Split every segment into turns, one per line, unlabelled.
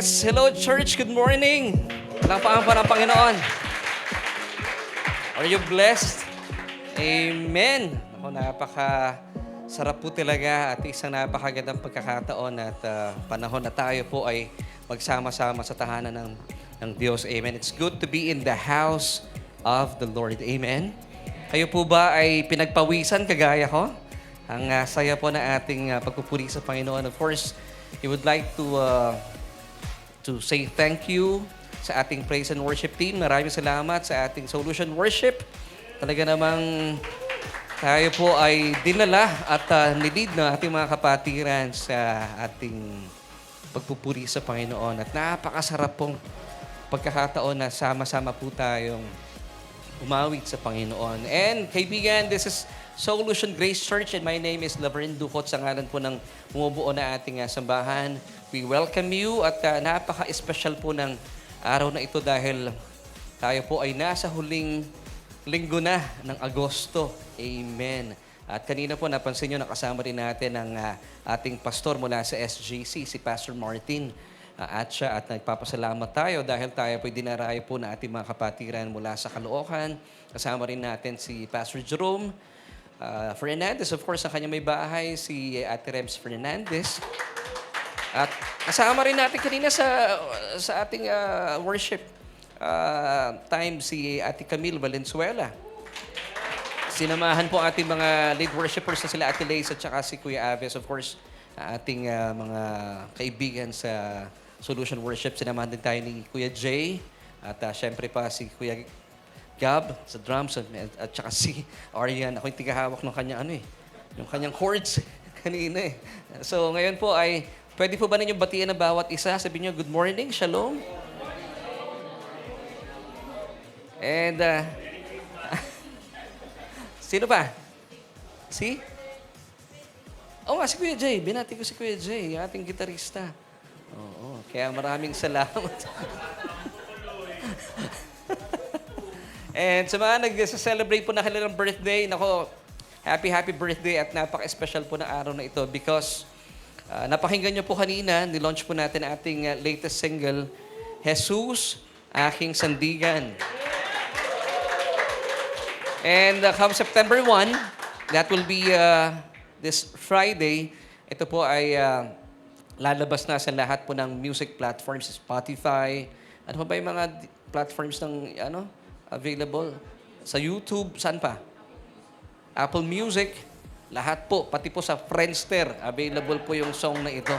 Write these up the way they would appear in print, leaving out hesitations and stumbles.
Yes, hello church, good morning. Palakpakan pa ng Panginoon. Are you blessed? Amen. Ako, napaka-sarap po talaga at isang napakagandang pagkakataon at panahon na tayo po ay magsama-sama sa tahanan ng Diyos. Amen. It's good to be in the house of the Lord. Amen. Kayo po ba ay pinagpawisan kagaya ko? Ang saya po na ating pagpupuri sa Panginoon. Of course, we would like to say thank you sa ating praise and worship team. Maraming salamat sa ating solution worship. Talaga namang tayo po ay dinala at nilid ng ating mga kapatiran sa ating pagpupuri sa Panginoon. At napakasarap pong pagkakataon na sama-sama po tayong umawit sa Panginoon. And kaibigan, this is Solution Grace Church and my name is Laverne Ducot sa ngalan po ng bumubuo na ating sambahan. We welcome you at napaka-special po ng araw na ito dahil tayo po ay nasa huling linggo na ng Agosto. Amen. At kanina po napansin nyo nakasama rin natin ang ating pastor mula sa SJC, si Pastor Martin. At siya at nagpapasalamat tayo dahil tayo po dinarayo po na ating mga kapatiran mula sa Caloocan. Kasama rin natin si Pastor Jerome Fernandez, of course, ang kanyang may bahay, si Ate Rems Fernandez. At kasama rin natin kanina sa ating worship time si Ate Camille Valenzuela. Sinamahan po ating mga lead worshipers na sila Ate Lace at saka si Kuya Aves. Of course, ating mga kaibigan sa Solution Worship. Sinamahan din tayo ni Kuya Jay at syempre pa si Kuya Gab sa drums at saka si Arian. Ako yung tigahawak ng kanyang yung kanyang chords kanina eh. So ngayon po ay pwede po ba ninyong batiin ang bawat isa? Sabihin niyo, good morning, shalom. And sino pa? Si? Oh, si Kuya Jay. Binati ko si Kuya Jay, ating gitarista. Oo, kaya maraming salamat. And sa mga nag-celebrate po na kanilang birthday, nako, happy birthday at napaka-special po na araw na ito because napakinggan niyo po kanina, nilaunch po natin ating latest single, Jesus, Aking Sandigan. And come September 1, that will be this Friday, ito po ay lalabas na sa lahat po ng music platforms, Spotify, ano pa ba yung mga platforms ng available? Sa YouTube, saan pa? Apple Music, lahat po, pati po sa Friendster, available po yung song na ito.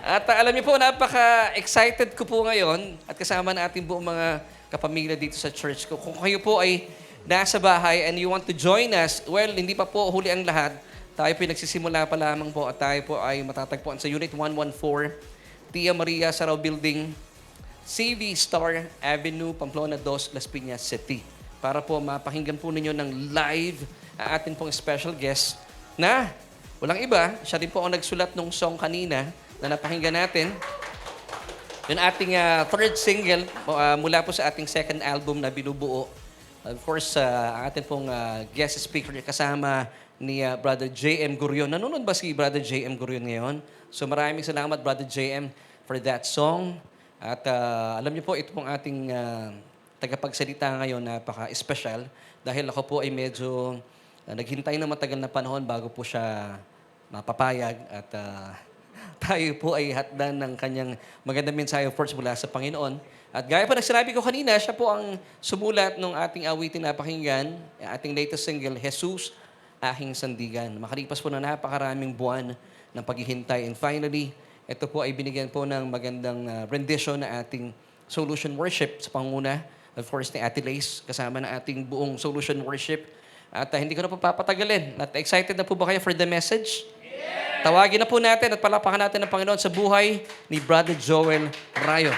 At alam niyo po, napaka-excited ko po ngayon at kasama na ating buong mga kapamilya dito sa church ko. Kung kayo po ay nasa bahay and you want to join us, well, hindi pa po huli ang lahat. Tayo po nagsisimula pa lamang po at tayo po ay matatagpuan sa Unit 114, Tia Maria Sarao Building, CV Star Avenue, Pamplona 2, Las Piñas City. Para po mapakinggan po ninyo ng live ang atin pong special guest na walang iba, siya din po ang nagsulat ng song kanina na napakinggan natin. Yung ating third single mula po sa ating second album na binubuo. Of course, ang atin pong guest speaker kasama ni Brother J.M. Gurion. Nanonood ba si Brother J.M. Gurion ngayon? So maraming salamat, Brother J.M., for that song. At alam niyo po, ito pong ating tagapagsalita ngayon, napaka-special. Dahil ako po ay medyo naghintay na matagal na panahon bago po siya mapapayag. At tayo po ay hatdan ng kanyang magandang mensahe, of course, mula sa Panginoon. At gaya pa ng sinabi ko kanina, siya po ang sumulat ng ating awitin na pakinggan, ating latest single, Jesus, Aking Sandigan. Makalipas po na napakaraming buwan ng paghihintay. And finally, ito po ay binigyan po ng magandang rendition na ating Solution Worship sa panguna, of course, ni Ate Lace, kasama na ating buong Solution Worship. At hindi ko na po papatagalin. At excited na po ba kayo for the message? Yeah! Tawagin na po natin at palapakan natin ng Panginoon sa buhay ni Brother Joel Rayo.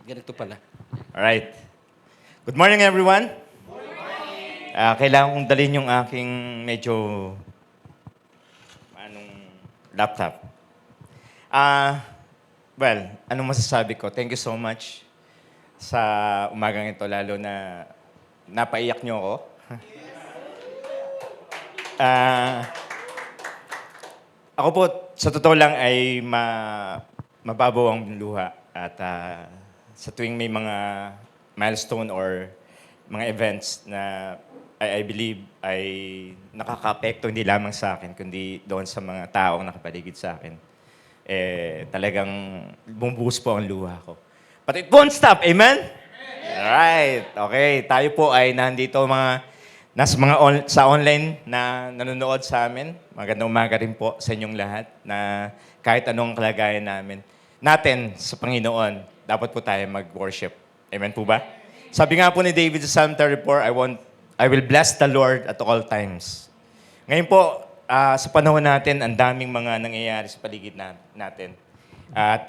Ganito pala.
Alright. Good morning, everyone. Kailangan kong dalhin yung aking medyo laptop. Well, anong masasabi ko? Thank you so much sa umagang ito, lalo na napaiyak niyo ako. Ah, ako po, sa totoo lang ay mababaw ang luha. At sa tuwing may mga milestone or mga events na I believe ay nakaka-apekto hindi lamang sa akin, kundi doon sa mga taong nakapaligid sa akin, talagang bumubuhos po ang luha ko. But it won't stop, amen? Alright, okay. Tayo po ay nandito sa online na nanonood sa amin. Magandang umaga rin po sa inyong lahat na kahit anong kalagayan natin sa Panginoon, dapat po tayo mag-worship. Amen po ba? Sabi nga po ni David sa Psalm 34, I will bless the Lord at all times. Ngayon po, sa panahon natin, ang daming mga nangyayari sa paligid natin. At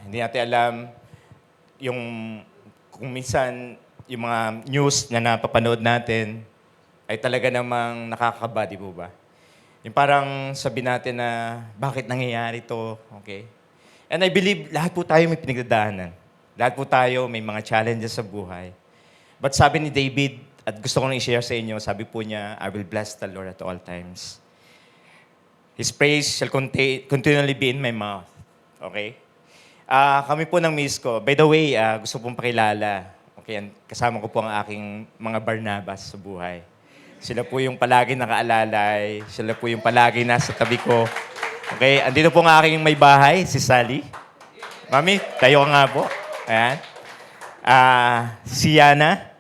hindi natin alam yung kung minsan yung mga news na napapanood natin ay talaga namang nakakaba, di po ba? Yung parang sabi natin na, bakit nangyayari to? Okay? And I believe lahat po tayo may pinagdadaanan. Lahat po tayo may mga challenges sa buhay. But sabi ni David, at gusto ko nang i-share sa inyo, sabi po niya, I will bless the Lord at all times. His praise shall continually be in my mouth. Okay? Kami po ng miss ko. By the way, gusto pong pakilala. Okay, kasama ko po ang aking mga Barnabas sa buhay. Sila po yung palagi nakaalalay. Sila po yung palagi nasa tabi ko. Okay, andito po ang aking may bahay, si Sally. Mami, tayo ka nga po. Ayan. Si Yana,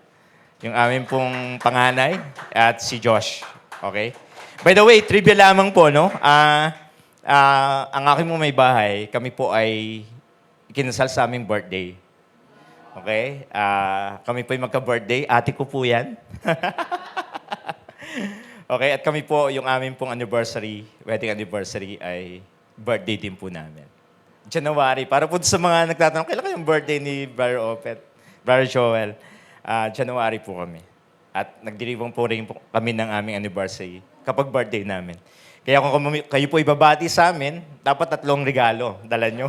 yung aming pong panganay, at si Josh. Okay? By the way, trivia lamang po, no? Ang aking mo may bahay, kami po ay kinasal sa aming birthday. Okay? Kami po yung magka-birthday. Ate ko po yan. Okay? At kami po, yung aming pong anniversary, wedding anniversary, ay birthday din po namin. January. Para po sa mga nagtatanong, kailan yung birthday ni Brother Opet, Brother Joel? January po kami. At nagdiribong po rin po kami ng aming anniversary kapag birthday namin. Kaya kung kayo po ibabati sa amin, dapat 3 regalo dala nyo.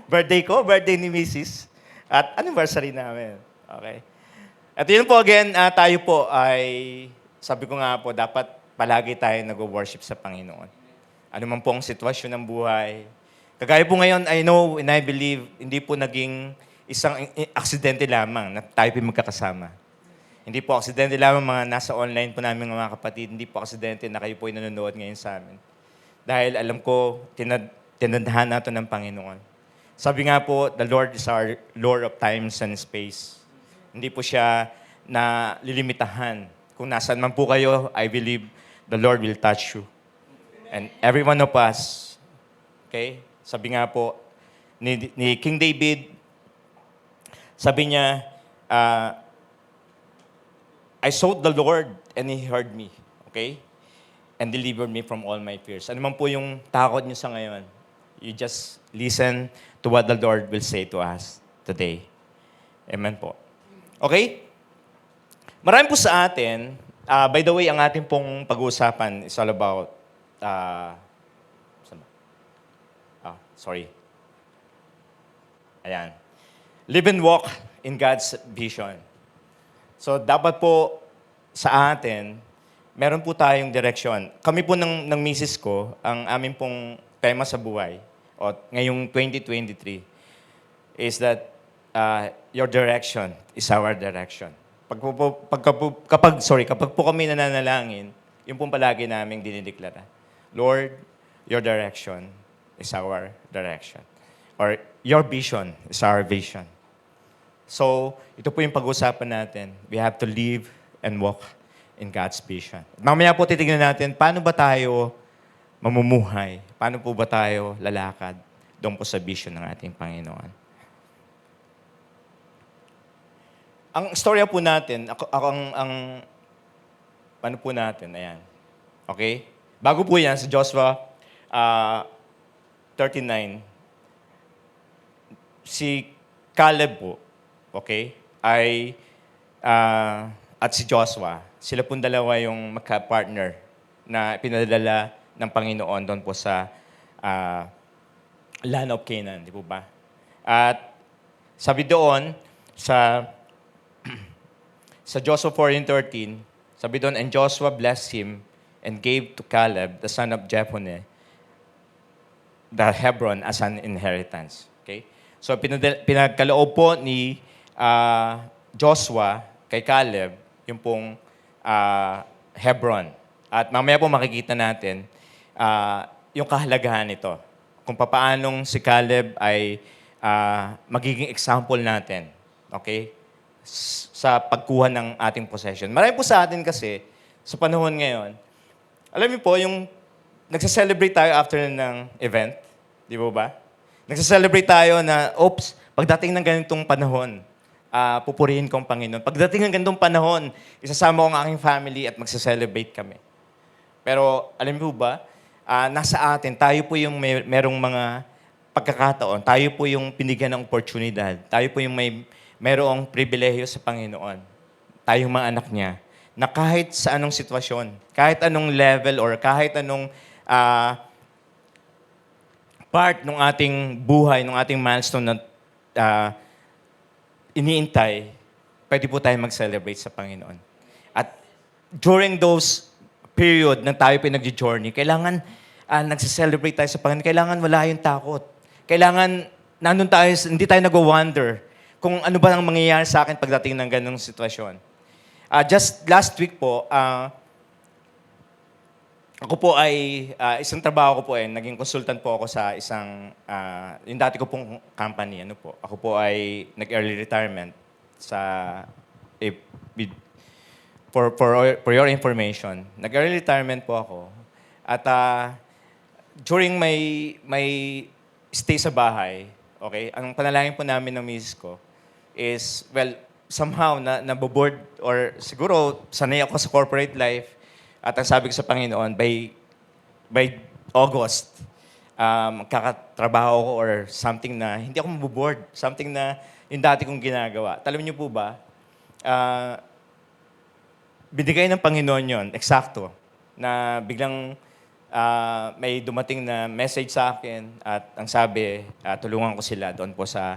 Birthday ko, birthday ni Mrs. At anniversary namin. Okay? At yun po again, tayo po ay, sabi ko nga po, dapat palagi tayo nag-worship sa Panginoon. Ano man po ang sitwasyon ng buhay. Kagaya po ngayon, I know and I believe, hindi po naging isang aksidente lamang na tayo po magkakasama. Hindi po aksidente lamang mga nasa online po namin mga kapatid. Hindi po aksidente na kayo po ay nanonood ngayon sa amin. Dahil alam ko, tinadhan natin ng Panginoon. Sabi nga po, the Lord is our Lord of times and space. Hindi po siya na lilimitahan. Kung nasaan man po kayo, I believe the Lord will touch you. And every one of us, okay? Sabi nga po, ni King David, sabi niya, I sought the Lord and He heard me. Okay? And delivered me from all my fears. Ano man po yung takot niyo sa ngayon, you just listen to what the Lord will say to us today. Amen po. Okay? Marami po sa atin, by the way, ang ating pong pag-uusapan is all about, Ayan. Live and walk in God's vision. So, dapat po sa atin, meron po tayong direksyon. Kami po ng misis ko, ang aming pong tema sa buhay, o ngayong 2023, is that your direction is our direction. Kapag po kami nananalangin, yung pong palagi namin dinideklara, Lord, your direction is our direction. Or your vision is our vision. So, ito po yung pag-usapan natin. We have to live and walk in God's vision. Mamaya po titignan natin, paano ba tayo mamumuhay? Paano po ba tayo lalakad doon po sa vision ng ating Panginoon? Ang storya po natin, ano po natin, ayan. Okay? Bago po yan, sa Joshua 39, si Caleb po, okay, at si Joshua, sila pong dalawa yung magka-partner na pinadala ng Panginoon doon po sa land of Canaan, di po ba? At sabi doon sa Joshua 14:13, sabi doon, and Joshua blessed him and gave to Caleb, the son of Jephunneh, the Hebron as an inheritance. Okay? So pinagkaloob po ni Joshua kay Caleb yung pong Hebron. At mamaya po makikita natin yung kahalagahan nito. Kung papaanong si Caleb ay magiging example natin. Okay? Sa pagkuha ng ating possession. Marami po sa atin kasi, sa panahon ngayon, alam niyo po, yung nagsa-celebrate tayo after ng event, di ba? Nagsa-celebrate tayo na, oops, pagdating ng ganitong panahon, pupurihin ko ang Panginoon. Pagdating ng ganitong panahon, isasama ko ang aking family at magsa-celebrate kami. Pero alam niyo ba, nasa atin, tayo po yung merong mga pagkakataon, tayo po yung pinigyan ng oportunidad, tayo po yung merong pribilehyo sa Panginoon, tayong mga anak niya, na kahit sa anong sitwasyon, kahit anong level or kahit anong part ng ating buhay, ng ating milestone na iniintay, pwede po tayo mag-celebrate sa Panginoon. At during those period na tayo pinag-journey, kailangan nagse-celebrate tayo sa Panginoon. Kailangan wala yung takot. Kailangan nandun tayo, hindi tayo nag-wonder kung ano ba ang mangyayari sa akin pagdating ng ganong sitwasyon. Just last week po, ako po ay, isang trabaho ko po naging consultant po ako sa isang, yung dati ko pong company, ano po. Ako po ay nag-early retirement sa, for your information. Nag-early retirement po ako. At during my stay sa bahay, okay, ang panalangin po namin ng misis ko is, well, somehow, naboboard or siguro sanay ako sa corporate life at ang sabi ko sa Panginoon, by August, magkakatrabaho ko or something na hindi ako maboboard, something na yung dati kong ginagawa. Alam niyo po ba, binigay ng Panginoon yon, eksakto, na biglang may dumating na message sa akin at ang sabi, tulungan ko sila doon po sa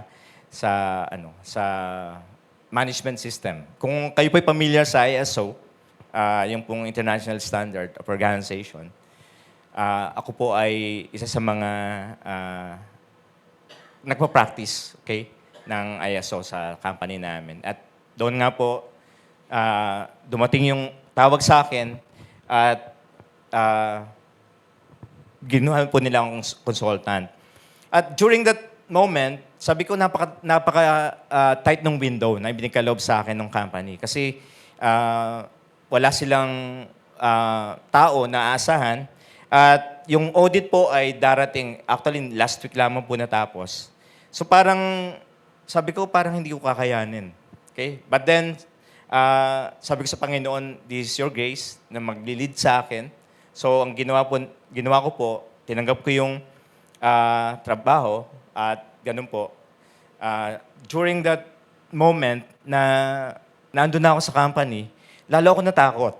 management system. Kung kayo po'y familiar sa ISO, yung pong International Standard of Organization, ako po ay isa sa mga nagpa-practice, okay, ng ISO sa company namin. At doon nga po, dumating yung tawag sa akin at ginuhan po nila akong consultant. At during that moment, sabi ko napaka tight ng window na ibinigkaloob sa akin ng company. Kasi wala silang tao na aasahan. At yung audit po ay darating, actually last week lamang po natapos. So parang, sabi ko parang hindi ko kakayanin. Okay? But then, sabi ko sa Panginoon, this is your grace na magli-lead sa akin. So ang ginawa ko po, tinanggap ko yung trabaho at ganun po. During that moment na nandun na ako sa company, lalo ako natakot.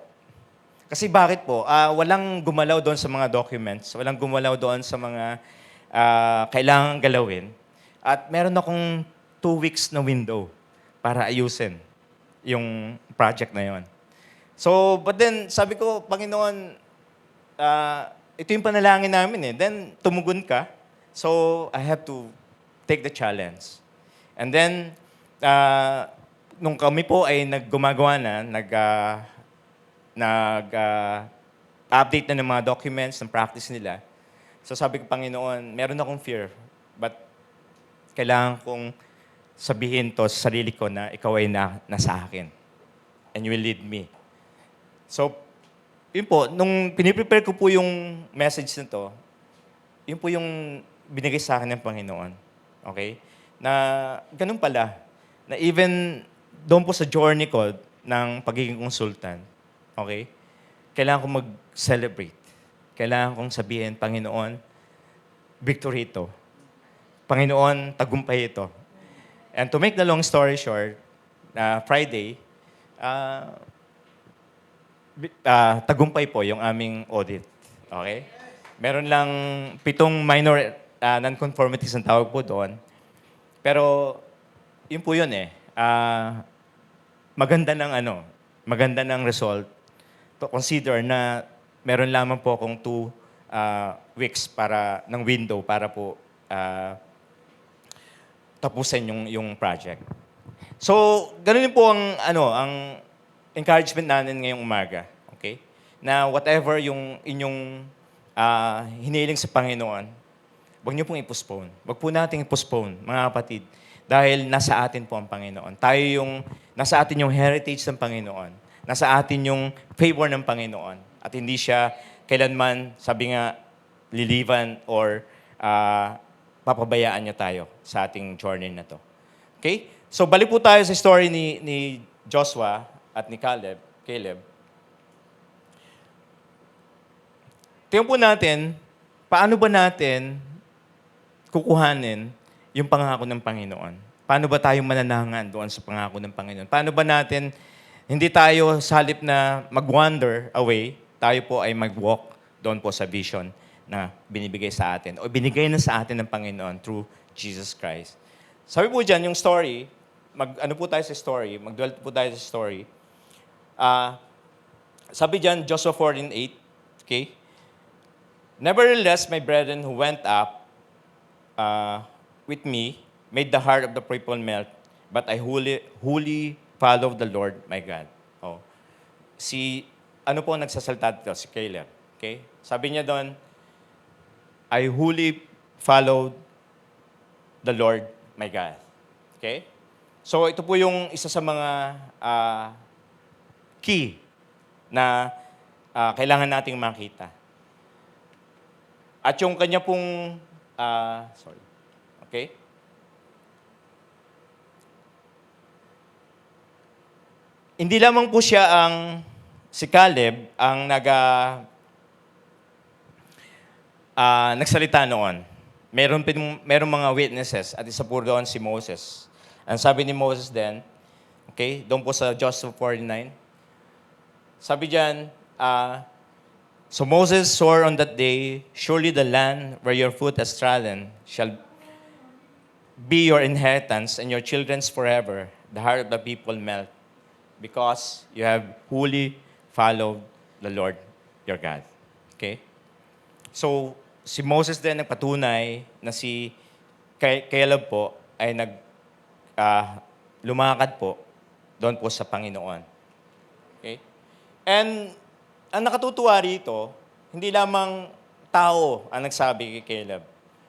Kasi bakit po? Walang gumalaw doon sa mga documents, walang gumalaw doon sa mga kailangang galawin. At meron akong 2 weeks na window para ayusin yung project na yon. So, but then, sabi ko, Panginoon, ito yung panalangin namin eh. Then, tumugon ka. So, I have to take the challenge. And then, nung kami po ay naggumagawa na, update na ng mga documents, ng practice nila. So sabi ko, Panginoon, meron akong fear, but kailangan kong sabihin to sa sarili ko na ikaw ay nasa akin. And you will lead me. So, yun po, nung piniprepare ko po yung message na to, yun po yung binigay sa akin ng Panginoon. Okay? Na ganun pala. Na even doon po sa journey ko ng pagiging consultant, okay? Kailangan kong mag-celebrate. Kailangan kong sabihin, Panginoon, victory ito. Panginoon, tagumpay ito. And to make the long story short, Friday, tagumpay po yung aming audit. Okay? Meron lang 7 minor non-conformities ang tawag po doon. Pero yun po yun eh. Maganda ng maganda ng result to consider na meron lamang po akong 2 weeks ng window para po tapusin yung project. So, ganun din po ang encouragement natin ngayong umaga. Okay? Na whatever yung inyong hiniling sa Panginoon, huwag niyo pong i-postpone. Huwag po nating i-postpone, mga kapatid. Dahil nasa atin po ang Panginoon. Nasa atin yung heritage ng Panginoon. Nasa atin yung favor ng Panginoon. At hindi siya kailanman, sabi nga, lilivan or papabayaan niya tayo sa ating journey na to. Okay? So, balik po tayo sa story ni Joshua at ni Caleb. Tingnan po natin, paano ba natin kukuhanin yung pangako ng Panginoon? Paano ba tayo mananangan doon sa pangako ng Panginoon? Paano ba natin, hindi tayo sa halip na mag-wander away, tayo po ay mag-walk doon po sa vision na binibigay sa atin o binigay na sa atin ng Panginoon through Jesus Christ. Sabi po dyan, yung story, mag-dwell po tayo sa story. Sabi dyan, Joshua 14:8, okay? Nevertheless, my brethren who went up with me made the heart of the people melt, but I wholly followed the Lord my God. Oh. Ano po ang nagsasalta dito? Si Caleb. Okay? Sabi niya doon, I wholly followed the Lord my God. Okay? So, ito po yung isa sa mga key na kailangan nating makita. At yung kanya pong, okay? Hindi lamang po siya si Caleb ang nagsalita noon. Meron mga witnesses at isa po doon si Moses. Ang sabi ni Moses din, okay, doon po sa Joshua 49, sabi diyan, so Moses swore on that day, surely the land where your foot has trodden shall be your inheritance and your children's forever. The heart of the people melt because you have wholly followed the Lord your God. Okay? So, si Moses din nagpatunay na si Caleb po ay lumakad po doon po sa Panginoon. Okay? And ang nakatutuwa rito, hindi lamang tao ang nagsabi kay Caleb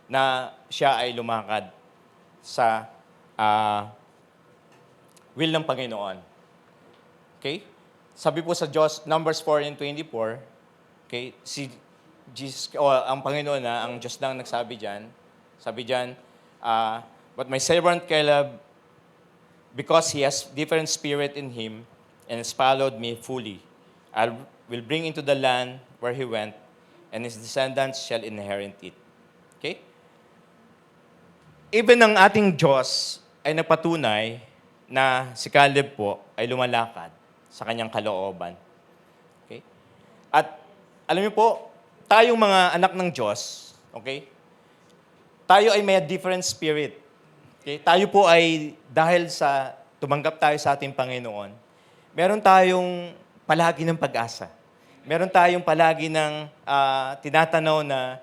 na siya ay lumakad sa will ng Panginoon. Okay? Sabi po sa Numbers 4:24, okay, si Jesus, ang Panginoon ang Diyos lang nagsabi diyan. Sabi diyan, but my servant Caleb, because he has different spirit in him and has followed me fully, I will bring into the land where he went, and his descendants shall inherit it. Okay? Even ang ating Diyos ay nagpatunay na si Caleb po ay lumalakad sa kanyang kalooban. Okay? At alam niyo po, tayong mga anak ng Diyos, okay? Tayo ay may different spirit. Okay? Tayo po ay, dahil sa tumanggap tayo sa ating Panginoon, meron tayong palagi ng pag-asa. Meron tayong palagi ng tinatanaw na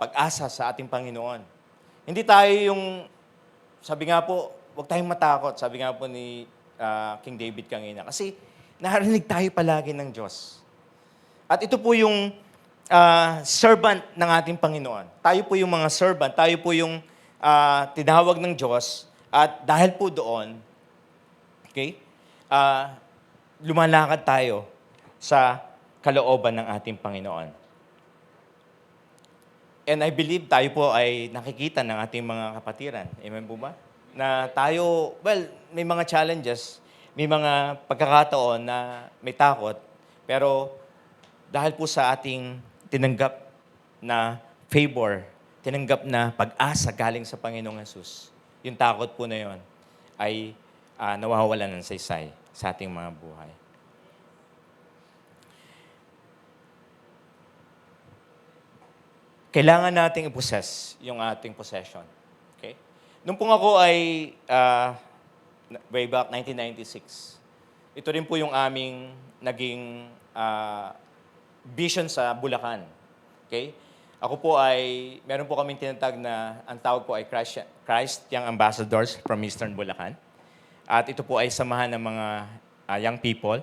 pag-asa sa ating Panginoon. Hindi tayo yung, sabi nga po, huwag tayong matakot, sabi nga po ni King David kanina. Kasi narinig tayo palagi ng Diyos. At ito po yung servant ng ating Panginoon. Tayo po yung mga servant, tayo po yung tinawag ng Diyos. At dahil po doon, okay, lumalakad tayo sa kalooban ng ating Panginoon. And I believe tayo po ay nakikita ng ating mga kapatiran. Amen po ba? Na tayo, may mga challenges, may mga pagkakataon na may takot, pero dahil po sa ating tinanggap na favor, tinanggap na pag-asa galing sa Panginoong Hesus, yung takot po na yon ay nawawalan ng saysay sa ating mga buhay. Kailangan nating i-possess yung ating possession. Okay? Nung po ako ay way back 1996. Ito rin po yung aming naging vision sa Bulacan. Okay? Ako po ay, meron po kaming tinatag na, ang tawag po ay Christ Young Ambassadors from Eastern Bulacan. At ito po ay samahan ng mga young people,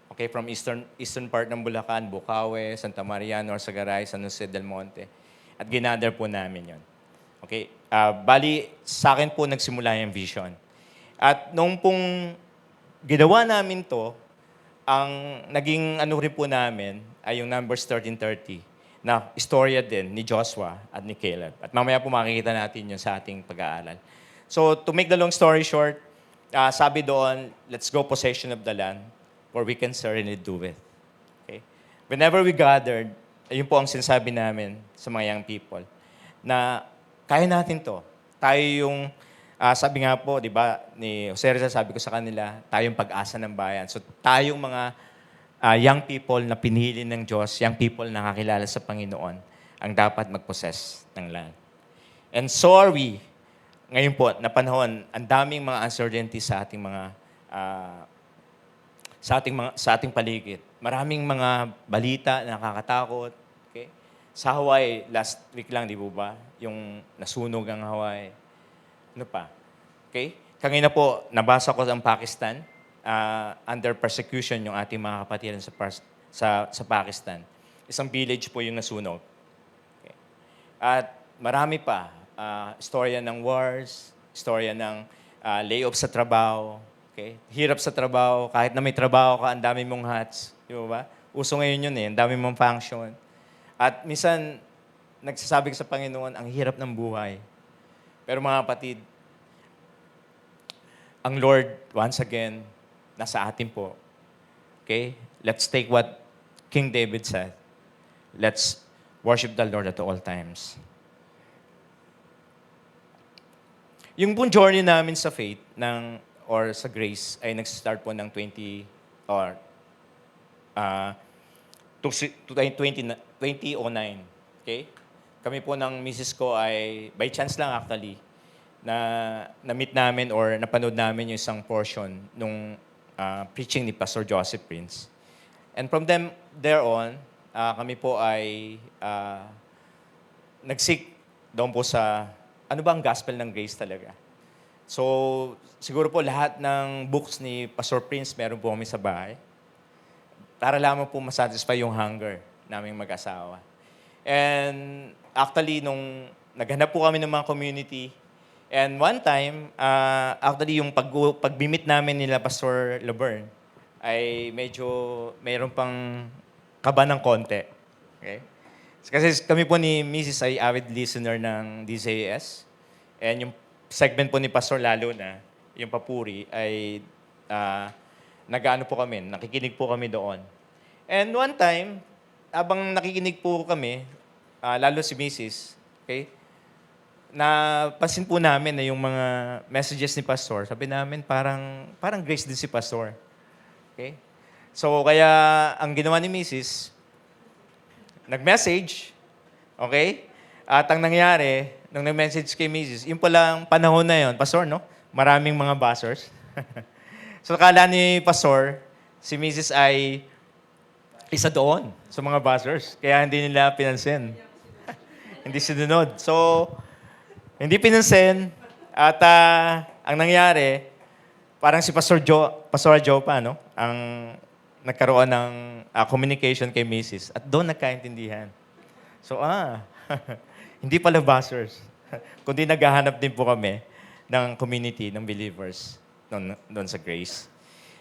okay, from eastern part ng Bulacan, Bukawe, Santa Maria, Norsagaray, San Jose del Monte. At ginather po namin yon. Okay? Bali, sa akin po nagsimula yung vision. At nung pong ginawa namin to, ang naging ano rin po namin ay yung Numbers 13:30 na istorya din ni Joshua at ni Caleb. At mamaya po makikita natin yun sa ating pag-aaral. So, to make the long story short, sabi doon, let's go possession of the land, for we can certainly do it. Okay? Whenever we gathered, ayun po ang sinasabi namin sa mga young people, na kaya natin to. Tayo yung, sabi nga po, di ba, ni Jose Rizal, sabi ko sa kanila, tayong pag-asa ng bayan. So tayong mga young people na pinili ng Diyos, young people na nakakilala sa Panginoon, ang dapat mag-possess ng land. And so are we. Ngayon po, na panahon, ang daming mga uncertainties sa ating mga sa ating paligid. Maraming mga balita na nakakatakot. Okay? Sa Hawaii, last week lang, di ba? Yung nasunog ang Hawaii. Ano pa? Okay? Kanina po, nabasa ko ang Pakistan. Under persecution yung ating mga kapatiran sa Pakistan. Isang village po yung nasunog. Okay? At marami pa. Istorya ng wars, istorya ng layoff sa trabaho. Okay? Hirap sa trabaho. Kahit na may trabaho ka, ang dami mong hats. Di ba? Uso ngayon yun ang dami mong function. At minsan, nagsasabi ko sa Panginoon, ang hirap ng buhay. Pero mga kapatid, ang Lord, once again, nasa atin po. Okay? Let's take what King David said. Let's worship the Lord at all times. Yung pong journey namin sa faith or sa grace ay nag-start po ng 2009. Okay? Kami po ng misis ko ay, by chance lang actually, na-meet namin or napanood namin yung isang portion nung preaching ni Pastor Joseph Prince. And from there on, kami po ay nag-seek doon po sa ano ba ang gospel ng grace talaga. So, siguro po lahat ng books ni Pastor Prince meron po kami sa bahay. Para lamang po masatisfy yung hunger naming mag-asawa. And actually, nung naghanap po kami ng mga community, and one time, actually yung pag-meet namin nila Pastor Laverne, ay medyo mayroon pang kaba ng konti. Okay? Kasi kami po ni Mrs. ay avid listener ng DZAS. And yung segment po ni Pastor lalo na, yung papuri, ay nag-ano po kami, nakikinig po kami doon. And one time, habang nakikinig po kami, lalo si Mrs., okay, napansin po namin na yung mga messages ni Pastor, sabi namin parang grace din si Pastor. Okay? So kaya ang ginawa ni Mrs., nag-message, okay? At ang nangyari, nung nag-message kay Mrs., yung palang panahon na yon, Pastor, no? Maraming mga buzzers. So akala ni Pastor, si Mrs. ay isa doon sa mga buzzers. Kaya hindi nila pinansin. Hindi sinunod. So, hindi pinansin. At ang nangyari, parang si Pastor Joe pa, no? Ang nagkaroon ng communication kay Mrs. At doon nagkaintindihan. So, hindi pala buzzers. Kundi naghahanap din po kami ng community, ng believers doon sa Grace.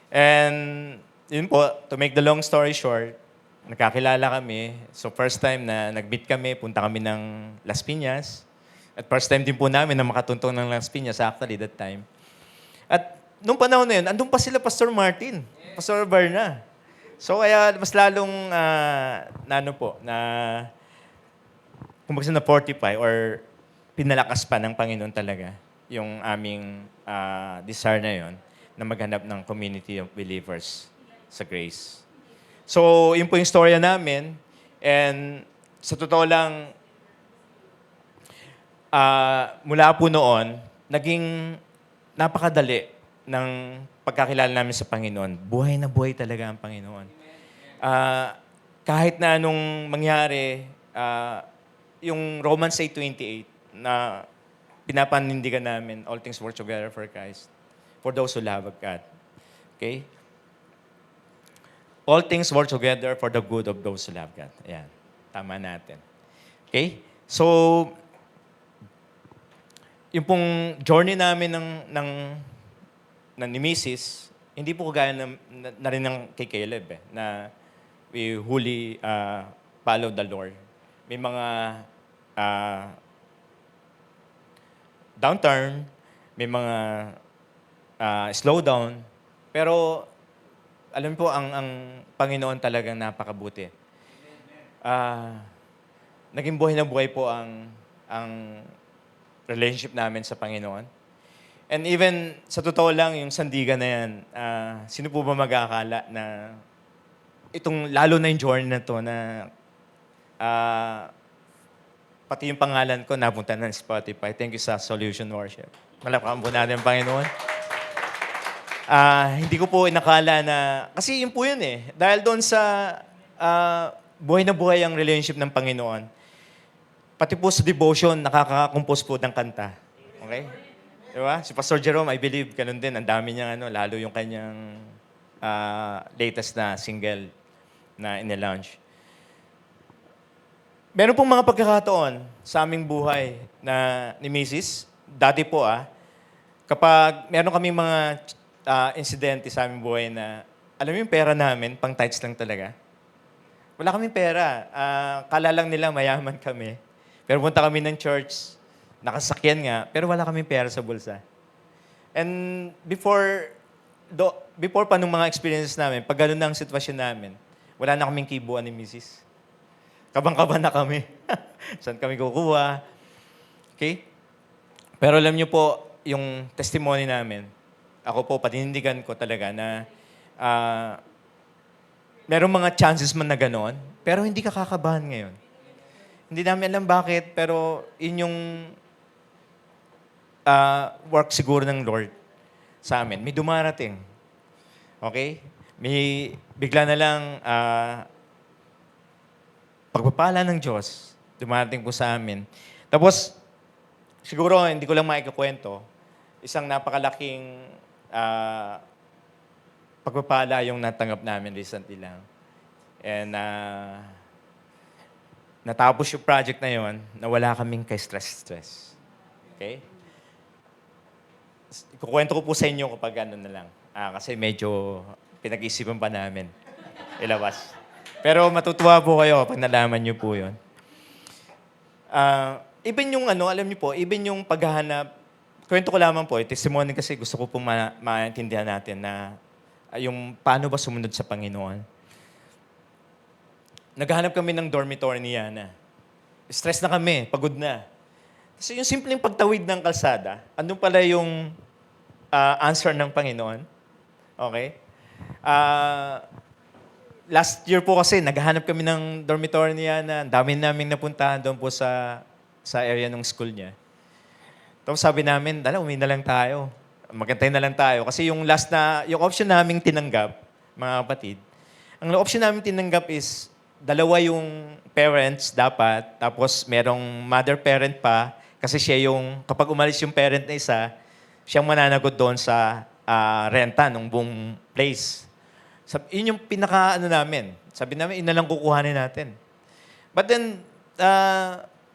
And yun po, to make the long story short, nagkakilala kami. So first time na nag-meet kami, punta kami ng Las Piñas. At first time din po namin na makatuntong ng Las Piñas actually that time. At nung panahon na yun, andun pa sila Pastor Martin, Pastor Berna. So kaya mas lalong kumbaga na fortify or pinalakas pa ng Panginoon talaga yung aming desire na yon na maghanap ng community of believers sa Grace. So, yun po yung storya namin. And sa totoo lang, mula po noon, naging napakadali ng pagkakilala namin sa Panginoon, buhay na buhay talaga ang Panginoon. Kahit na anong mangyari, yung Romans 8:28 na pinapanindigan namin, all things work together for Christ, for those who love God. Okay? All things work together for the good of those who love God. Ayan. Tama natin. Okay? So, yung pong journey namin ni Mrs., hindi po kagaya na rin ng kay Caleb na we wholly follow the Lord. May mga downturn, may mga slowdown, pero alam po, ang Panginoon talagang napakabuti. Naging buhay na buhay po ang relationship namin sa Panginoon. And even, sa totoo lang, yung sandigan na yan, sino po ba mag-aakala na itong, lalo na yung journey na to na pati yung pangalan ko napunta na sa Spotify. Thank you sa Solution Worship. Malapakaman po natin ang Panginoon. Hindi ko po inakala na, kasi yun po yun Dahil doon sa buhay na buhay ang relationship ng Panginoon, pati po sa devotion, nakaka-compose po ng kanta. Okay? Diba? Si Pastor Jerome, I believe, ganun din. Ang dami niyang, lalo yung kanyang latest na single na in-launch. Meron pong mga pagkakataon sa aming buhay na ni Mrs. Dati po kapag meron kaming mga insidente sa aming buhay na, alam mo yung pera namin, pang tithes lang talaga. Wala kaming pera. Kala lang nila mayaman kami. Pero punta kami ng church, nakasakyan nga, pero wala kaming pera sa bulsa. And before pa nung mga experiences namin, pag gano'n na ang sitwasyon namin, wala na kaming kibuan ni Mrs. Kabang-kaba na kami. Saan kami kukuha? Okay? Pero alam niyo po, yung testimony namin, ako po, patinindigan ko talaga na merong mga chances man na gano'n, pero hindi ka kakabahan ngayon. Hindi namin alam bakit, pero yun yung work siguro ng Lord sa amin. May dumarating. Okay? May bigla na lang pagpapala ng Diyos, dumarating po sa amin. Tapos, siguro hindi ko lang maikukwento, isang napakalaking pagpapala yung natanggap namin recently lang. And natapos yung project na yon, na wala kaming ka-stress. Okay? Ikukwento ko po sa inyo kapag ano na lang. Kasi medyo pinag-isipan pa namin ilabas. Pero matutuwa po kayo pag nalaman niyo po yun. Even yung alam niyo po, even yung paghahanap, kwento ko lamang po, testimony kasi gusto ko pong maintindihan natin na yung paano ba sumunod sa Panginoon. Naghahanap kami ng dormitory ni Yana. Stress na kami, pagod na. Kasi yung simpleng pagtawid ng kalsada, ano pala yung answer ng Panginoon? Okay? Last year po kasi, naghahanap kami ng dormitory ni Yana. Ang dami namin napuntahan doon po sa area ng school niya. Tapos sabi namin, uwi na lang tayo. Magantay na lang tayo. Kasi yung yung option naming tinanggap, mga kapatid, ang option naming tinanggap is, dalawa yung parents dapat, tapos merong mother parent pa, kasi siya yung, kapag umalis yung parent na isa, siyang mananagot doon sa renta ng buong place. Yun yung namin. Sabi namin, ina lang kukuhanin natin. But then,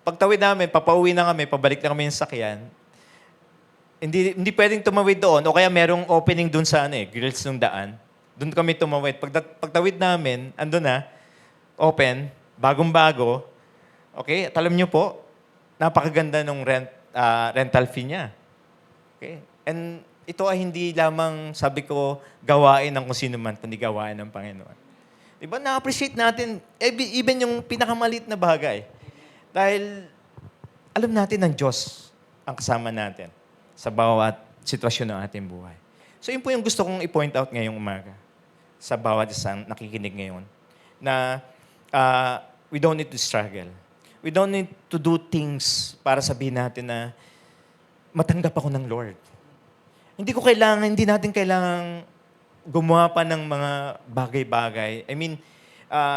pagtawid namin, papauwi na kami, pabalik na kami yung sakyan, hindi pwedeng tumawid doon, o kaya merong opening doon sa grills ng daan. Doon kami tumawid. Pagtawid namin, andun na, open, bagong-bago. Okay? At alam niyo po, napakaganda ng rental fee niya. Okay? And ito ay hindi lamang, sabi ko, gawain ng kung sino man, kundi gawain ng Panginoon. Diba? Na-appreciate natin, even yung pinakamalit na bagay. Dahil alam natin ng Diyos ang kasama natin sa bawat sitwasyon ng ating buhay. So yun po yung gusto kong i-point out ngayong umaga sa bawat isang nakikinig ngayon. Na we don't need to struggle. We don't need to do things para sabihin natin na matanggap ako ng Lord. hindi natin kailangang gumawa pa ng mga bagay-bagay. I mean,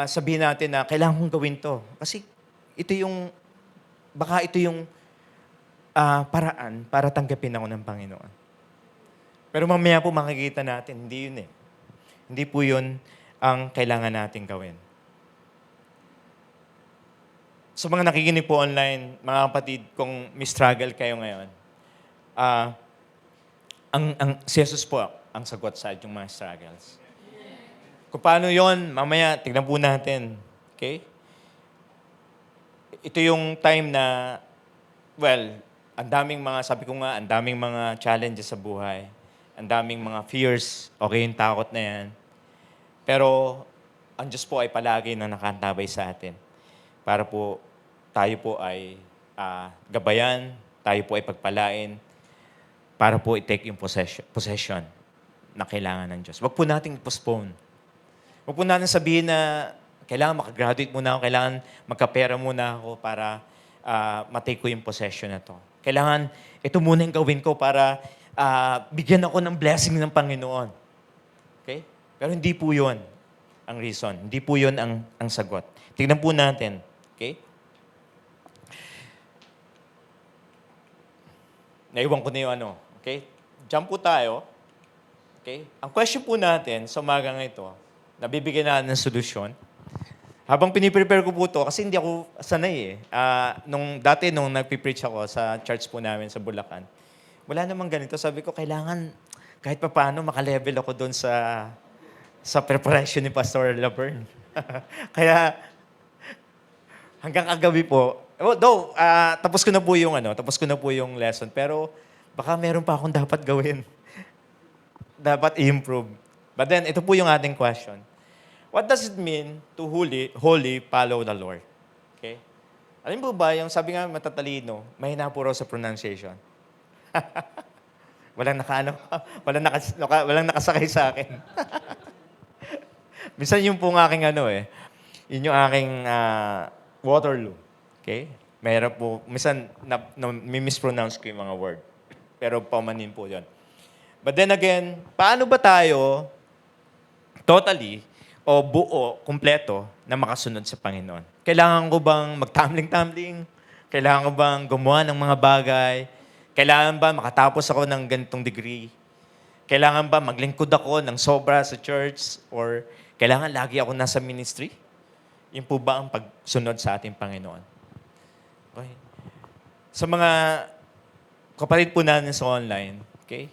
sabihin natin na kailangan kong gawin to. Kasi baka ito yung paraan para tanggapin ako ng Panginoon. Pero mamaya po makikita natin, hindi yun eh. Hindi po yun ang kailangan natin gawin. Sa mga nakikinig po online, mga kapatid, kung may struggle kayo ngayon, si Jesus po ang sagot sa inyong mga struggles. Kung paano yon, mamaya tignan po natin. Okay? Ito yung time na, ang daming mga challenges sa buhay. Ang daming mga fears. Okay, yung takot na yan. Pero, ang Diyos po ay palagi na nakantabay sa atin. Para po, tayo po ay gabayan, tayo po ay pagpalain, para po i-take yung possession na kailangan ng Diyos. Huwag po nating postpone. Huwag po natin sabihin na kailangan makagraduate muna ako, kailangan magkapera muna ako para matake ko yung possession na to. Kailangan ito muna yung gawin ko para bigyan ako ng blessing ng Panginoon. Okay? Pero hindi po yun ang reason. Hindi po yun ang sagot. Tignan po natin. Okay? Naiwan ko na yung ano. Okay? Jump po tayo. Okay? Ang question po natin sa umagang ito, nabibigyan natin ng solusyon. Habang piniprepare ko po ito, kasi hindi ako sanay eh. Nung nagpipreach ako sa church po namin sa Bulacan, wala namang ganito. Sabi ko, kailangan kahit pa paano makalevel ako doon sa preparation ni Pastor Laverne. Kaya hanggang kagabi po, tapos ko na po yung lesson, pero baka meron pa akong dapat gawin. Dapat i-improve. But then, ito po yung ating question. What does it mean to wholly follow the Lord? Okay? Alam mo ba, yung sabi nga matatalino, mahina po raw sa pronunciation. walang nakasakay sa akin. Minsan yung pong aking yun yung aking Waterloo. Okay? Mayroon po, minsan mispronounce ko yung mga word. Pero paumanin po yun. But then again, paano ba tayo totally o buo, kumpleto na makasunod sa Panginoon? Kailangan ko bang magtumbling-tumbling? Kailangan ko bang gumawa ng mga bagay? Kailangan ba makatapos ako ng ganitong degree? Kailangan ba maglingkod ako ng sobra sa church? Or kailangan lagi ako nasa ministry? Yun po ba ang pagsunod sa ating Panginoon? Okay. Sa mga kapatid po natin sa online, okay?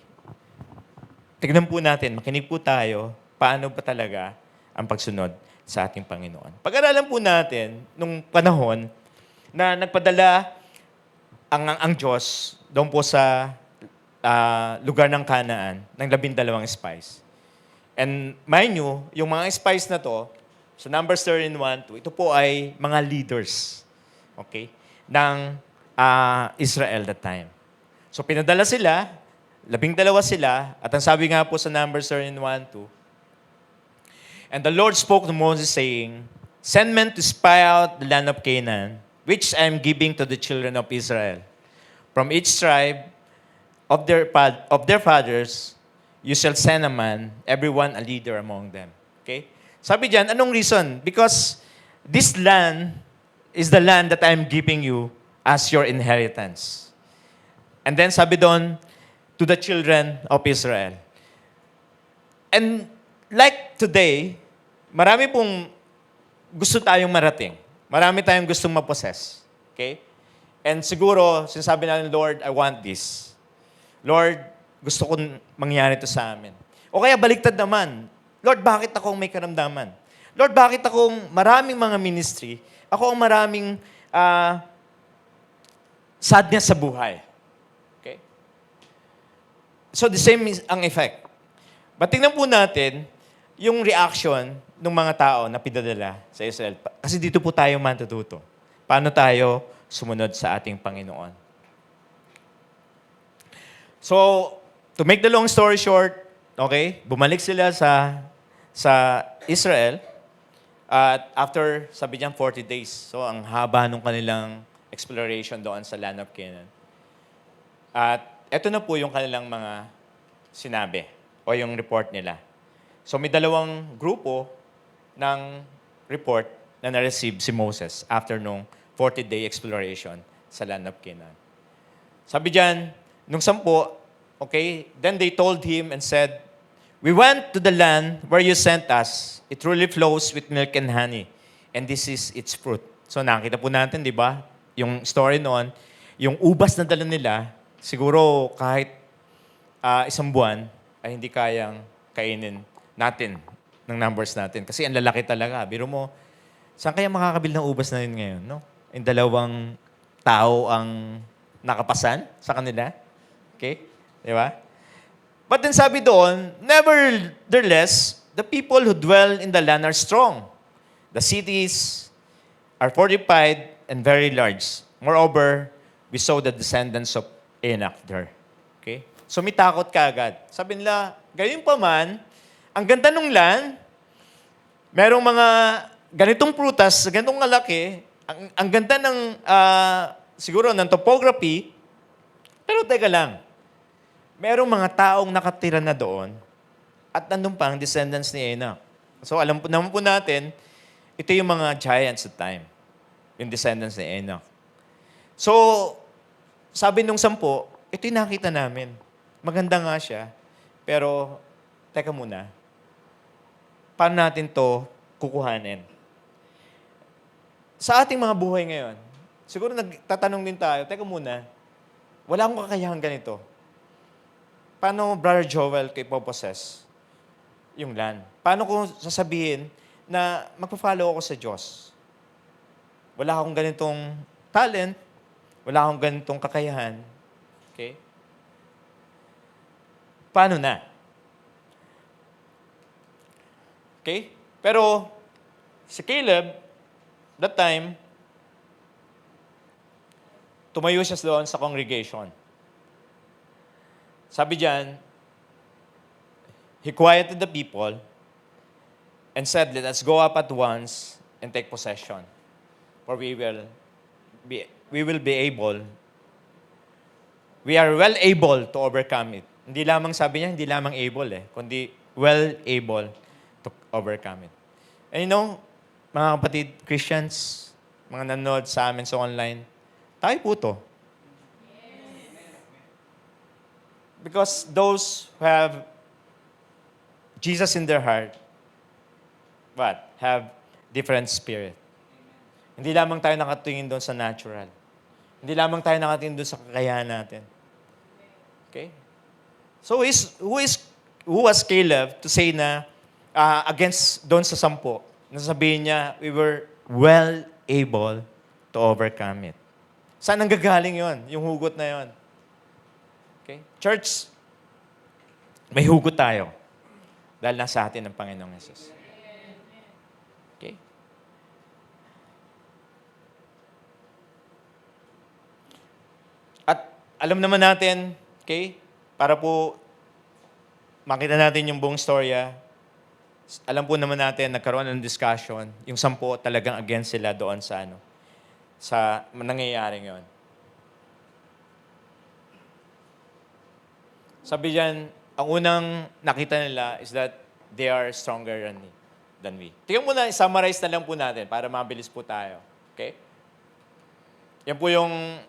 Tignan po natin, makinig po tayo, paano ba talaga ang pagsunod sa ating Panginoon. Pag-aralan po natin, nung panahon na nagpadala ang Diyos doon po sa lugar ng Canaan ng 12 spies. And mind you, yung mga spies na to, sa Numbers 13:1-2, ito po ay mga leaders, okay, ng Israel that time. So pinadala sila, 12 sila, at ang sabi nga po sa Numbers 13:1-2, and the Lord spoke to Moses saying, send men to spy out the land of Canaan, which I am giving to the children of Israel. From each tribe of their fathers, you shall send a man, everyone a leader among them. Okay? Sabi diyan, anong reason? Because this land is the land that I am giving you as your inheritance. And then sabi doon, to the children of Israel. And like today, marami pong gusto tayong marating. Marami tayong gustong maposes. Okay? And siguro, sinasabi natin, Lord, I want this. Lord, gusto kong mangyari ito sa amin. O kaya baliktad naman. Lord, bakit akong may karamdaman? Lord, bakit akong maraming mga ministry, ako ang maraming sadness sa buhay? Okay? So the same is ang effect. But tingnan po natin yung reaction ng mga tao na pinadala sa Israel. Kasi dito po tayo matututo. Paano tayo sumunod sa ating Panginoon? So, to make the long story short, okay, bumalik sila sa Israel at after, sabi niyan, 40 days. So, ang haba nung kanilang exploration doon sa land of Canaan. At eto na po yung kanilang mga sinabi o yung report nila. So may dalawang grupo ng report na na-receive si Moses after nung 40-day exploration sa land of Canaan. Sabi diyan, nung 10, okay, then they told him and said, "We went to the land where you sent us. It truly flows with milk and honey, and this is its fruit." So nakita po natin, di ba, yung story noon, yung ubas na dala nila, siguro kahit isang buwan ay hindi kayang kainin natin ng numbers natin. Kasi ang lalaki talaga. Biro mo, saan kaya makakabili ng ubas na yun ngayon? No? Yung dalawang tao ang nakapasan sa kanila. Okay? Di ba? But then sabi doon, nevertheless, the people who dwell in the land are strong. The cities are fortified and very large. Moreover, we saw the descendants of Enoch there. Okay? So may takot ka agad. Sabi nila, gayon pa man, ang ganda ng land, merong mga ganitong prutas, ganitong kalaki, ang ganda ng, siguro, ng topography, pero teka lang, merong mga taong nakatira na doon at nandun pa ang descendants ni Enoch. So alam po naman po natin, ito yung mga giants at time, yung descendants ni Enoch. So, sabi nung 10, ito yung nakita namin. Maganda nga siya, pero teka muna, paano natin to kukuhanin? Sa ating mga buhay ngayon, siguro nagtatanong din tayo, teka muna, wala akong kakayahan ganito. Paano, Brother Joel, ko ipopossess yung land? Paano ko sasabihin na magpa-follow ako sa Diyos? Wala akong ganitong talent, wala akong ganitong kakayahan. Okay? Paano na? Okay? Pero, si Caleb, that time, tumayo siya doon sa congregation. Sabi diyan, he quieted the people and said, "Let us go up at once and take possession, for we are well able to overcome it." Hindi lamang sabi niya, hindi lamang able kundi well able to overcome it. And you know, mga kapatid, Christians, mga nanonood sa amin sa online, tayo po to. Because those who have Jesus in their heart, have different spirit. Hindi lamang tayo nakatingin doon sa natural. Hindi lamang tayo nakatingin doon sa kakayahan natin. Okay? So who was Caleb to say na against doon sa 10, nasabihin niya, we were well able to overcome it. Saan ang gagaling yon? Yung hugot na yon? Okay? Church, may hugot tayo. Dahil nasa atin ang Panginoong Yesus. Okay? At alam naman natin, okay, para po makita natin yung buong storya, alam po naman natin, nagkaroon ng discussion, yung 10 talagang against sila doon sa sa nangyayaring yon. Sabi diyan, ang unang nakita nila is that they are stronger than we. Tingnan muna, summarize na lang po natin para mabilis po tayo. Okay? Yan po yung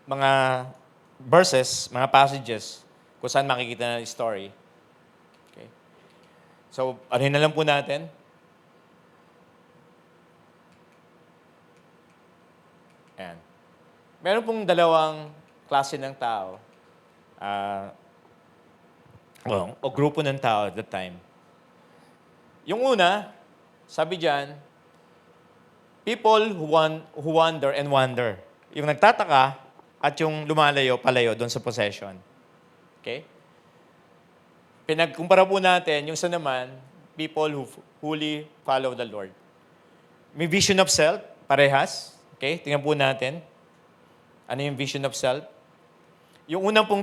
mga verses, mga passages kung saan makikita na yung story. Okay? So, anuhin na lang po natin. Ayan. Meron pong dalawang klase ng tao. O grupo ng tao at that time. Yung una, sabi diyan, people who wander and wander. Yung nagtataka at yung palayo doon sa possession. Okay? Pinagkumpara po natin, yung isa naman, people who fully follow the Lord. May vision of self, parehas. Okay? Tingnan po natin. Ano yung vision of self? Yung unang pong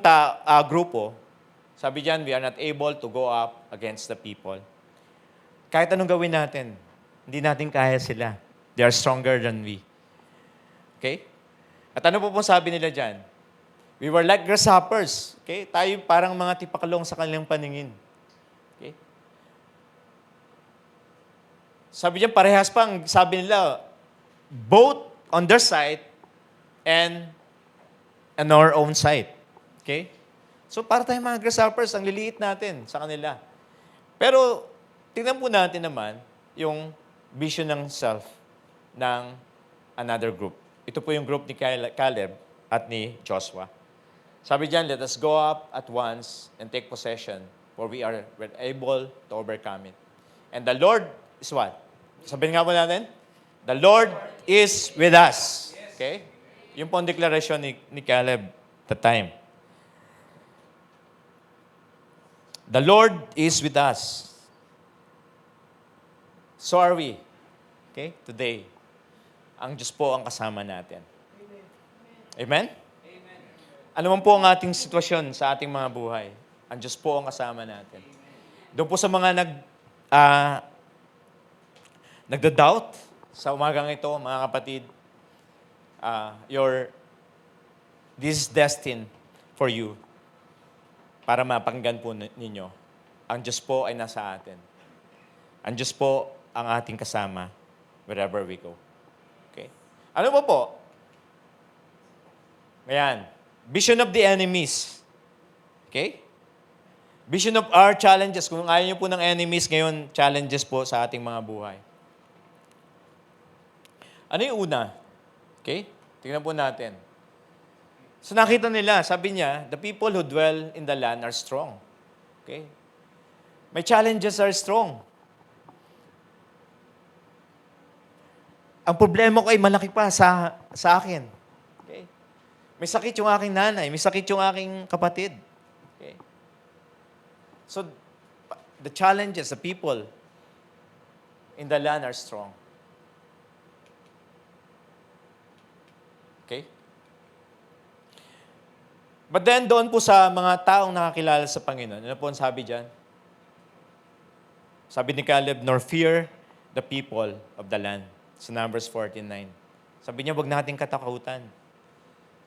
grupo, sabi diyan, we are not able to go up against the people. Kahit anong gawin natin, hindi natin kaya sila. They are stronger than we. Okay? At ano po pong sabi nila diyan? We were like grasshoppers. Okay? Tayo parang mga tipakalong sa kanilang paningin. Okay? Sabi niya, parehas pang, sabi nila, both on their side and on our own side. Okay? So para tayong mga grasshoppers, ang liliit natin sa kanila. Pero tingnan po natin naman yung vision ng self ng another group. Ito po yung group ni Caleb at ni Joshua. Sabi diyan, let us go up at once and take possession, for we're able to overcome it. And the Lord is what? Sabihin nga po natin, the Lord is with us. Okay? Yung po ang deklarasyon ni Caleb at the time. The Lord is with us. So are we. Okay? Today. Ang Diyos po ang kasama natin. Amen? Ano man po ang ating sitwasyon sa ating mga buhay, ang Diyos po ang kasama natin. Doon po sa mga nagda-doubt sa umagang ito, mga kapatid, this is destined for you para mapakinggan po ninyo. Ang Diyos po ay nasa atin. Ang Diyos po ang ating kasama wherever we go. Okay? Ano po? Ayan. Vision of the enemies. Okay? Vision of our challenges. Kung ayaw niyo po ng enemies ngayon, challenges po sa ating mga buhay. Ano yung una? Okay? Tingnan po natin. So nakita nila, sabi niya, the people who dwell in the land are strong. Okay? My challenges are strong. Ang problema ko ay malaki pa sa akin. Okay? May sakit yung aking nanay, may sakit yung aking kapatid. Okay? So, the challenges, the people in the land are strong. Okay? But then, doon po sa mga taong nakakilala sa Panginoon, ano po ang sabi dyan? Sabi ni Caleb, nor fear the people of the land. Sa Numbers 14:9. Sabi niya, wag nating katakutan.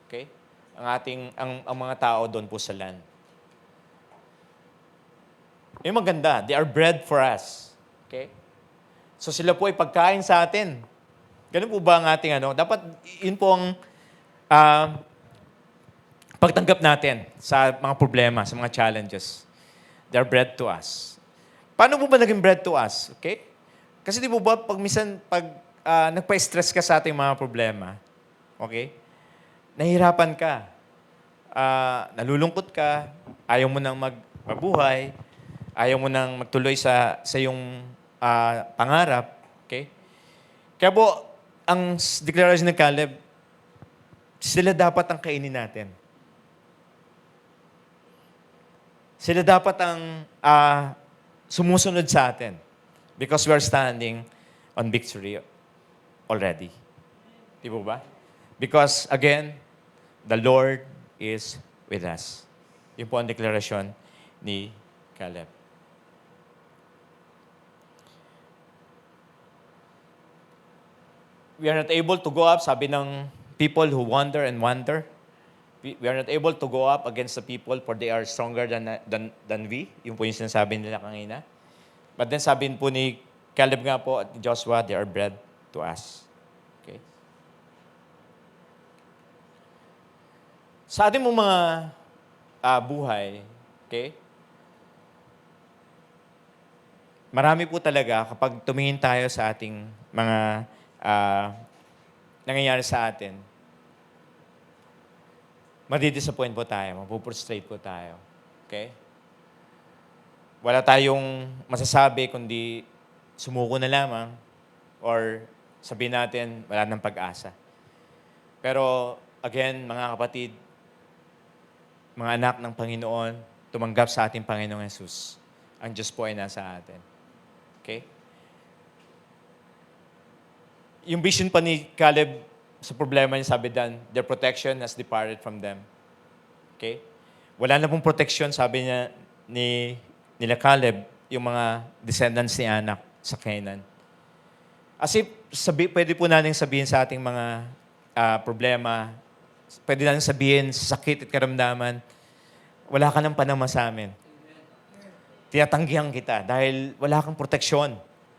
Okay? Ang mga tao doon po sa land. Yung maganda, they are bread for us. Okay? So sila po ay pagkain sa atin. Ganun po ba ang ating dapat yun po ang pagtanggap natin sa mga problema, sa mga challenges. They are bread to us. Paano po ba naging bread to us? Okay? Kasi di po ba, pag nagpa-stress ka sa ating mga problema, okay? Nahihirapan ka. Nalulungkot ka. Ayaw mo nang mabuhay. Ayaw mo nang magtuloy sa iyong pangarap. Okay? Kaya po, ang declaration ng Caleb, sila dapat ang kainin natin. Sila dapat ang sumusunod sa atin. Because we are standing on victory already. Di po ba? Because, again, the Lord is with us. Yun po ang deklarasyon ni Caleb. We are not able to go up, sabi ng people who wander and wander. We are not able to go up against the people for they are stronger than we. Yun po yung sinasabi nila kanina. But then sabi po ni Caleb nga po at Joshua, they are bread to us. Okay? Sa ating mga buhay, okay? Marami po talaga kapag tumingin tayo sa ating mga nangyayari sa atin, madidisappoint po tayo, mapuprostrate po tayo. Okay? Wala tayong masasabi kundi sumuko na lamang or sabihin natin wala nang pag-asa. Pero again, mga kapatid, mga anak ng Panginoon, tumanggap sa ating Panginoong Yesus. Ang Diyos po ay nasa atin. Okay? Yung vision pa ni Caleb sa problema niya, sabi dan, their protection has departed from them. Okay? Wala na pong protection, sabi niya nila Caleb, yung mga descendants ni Anak sa Canaan. As if, pwede po natin sabihin sa ating mga problema, pwede natin sabihin, sa sakit at karamdaman, wala ka ng panama sa amin. Tinatanggihan kita dahil wala kang proteksyon.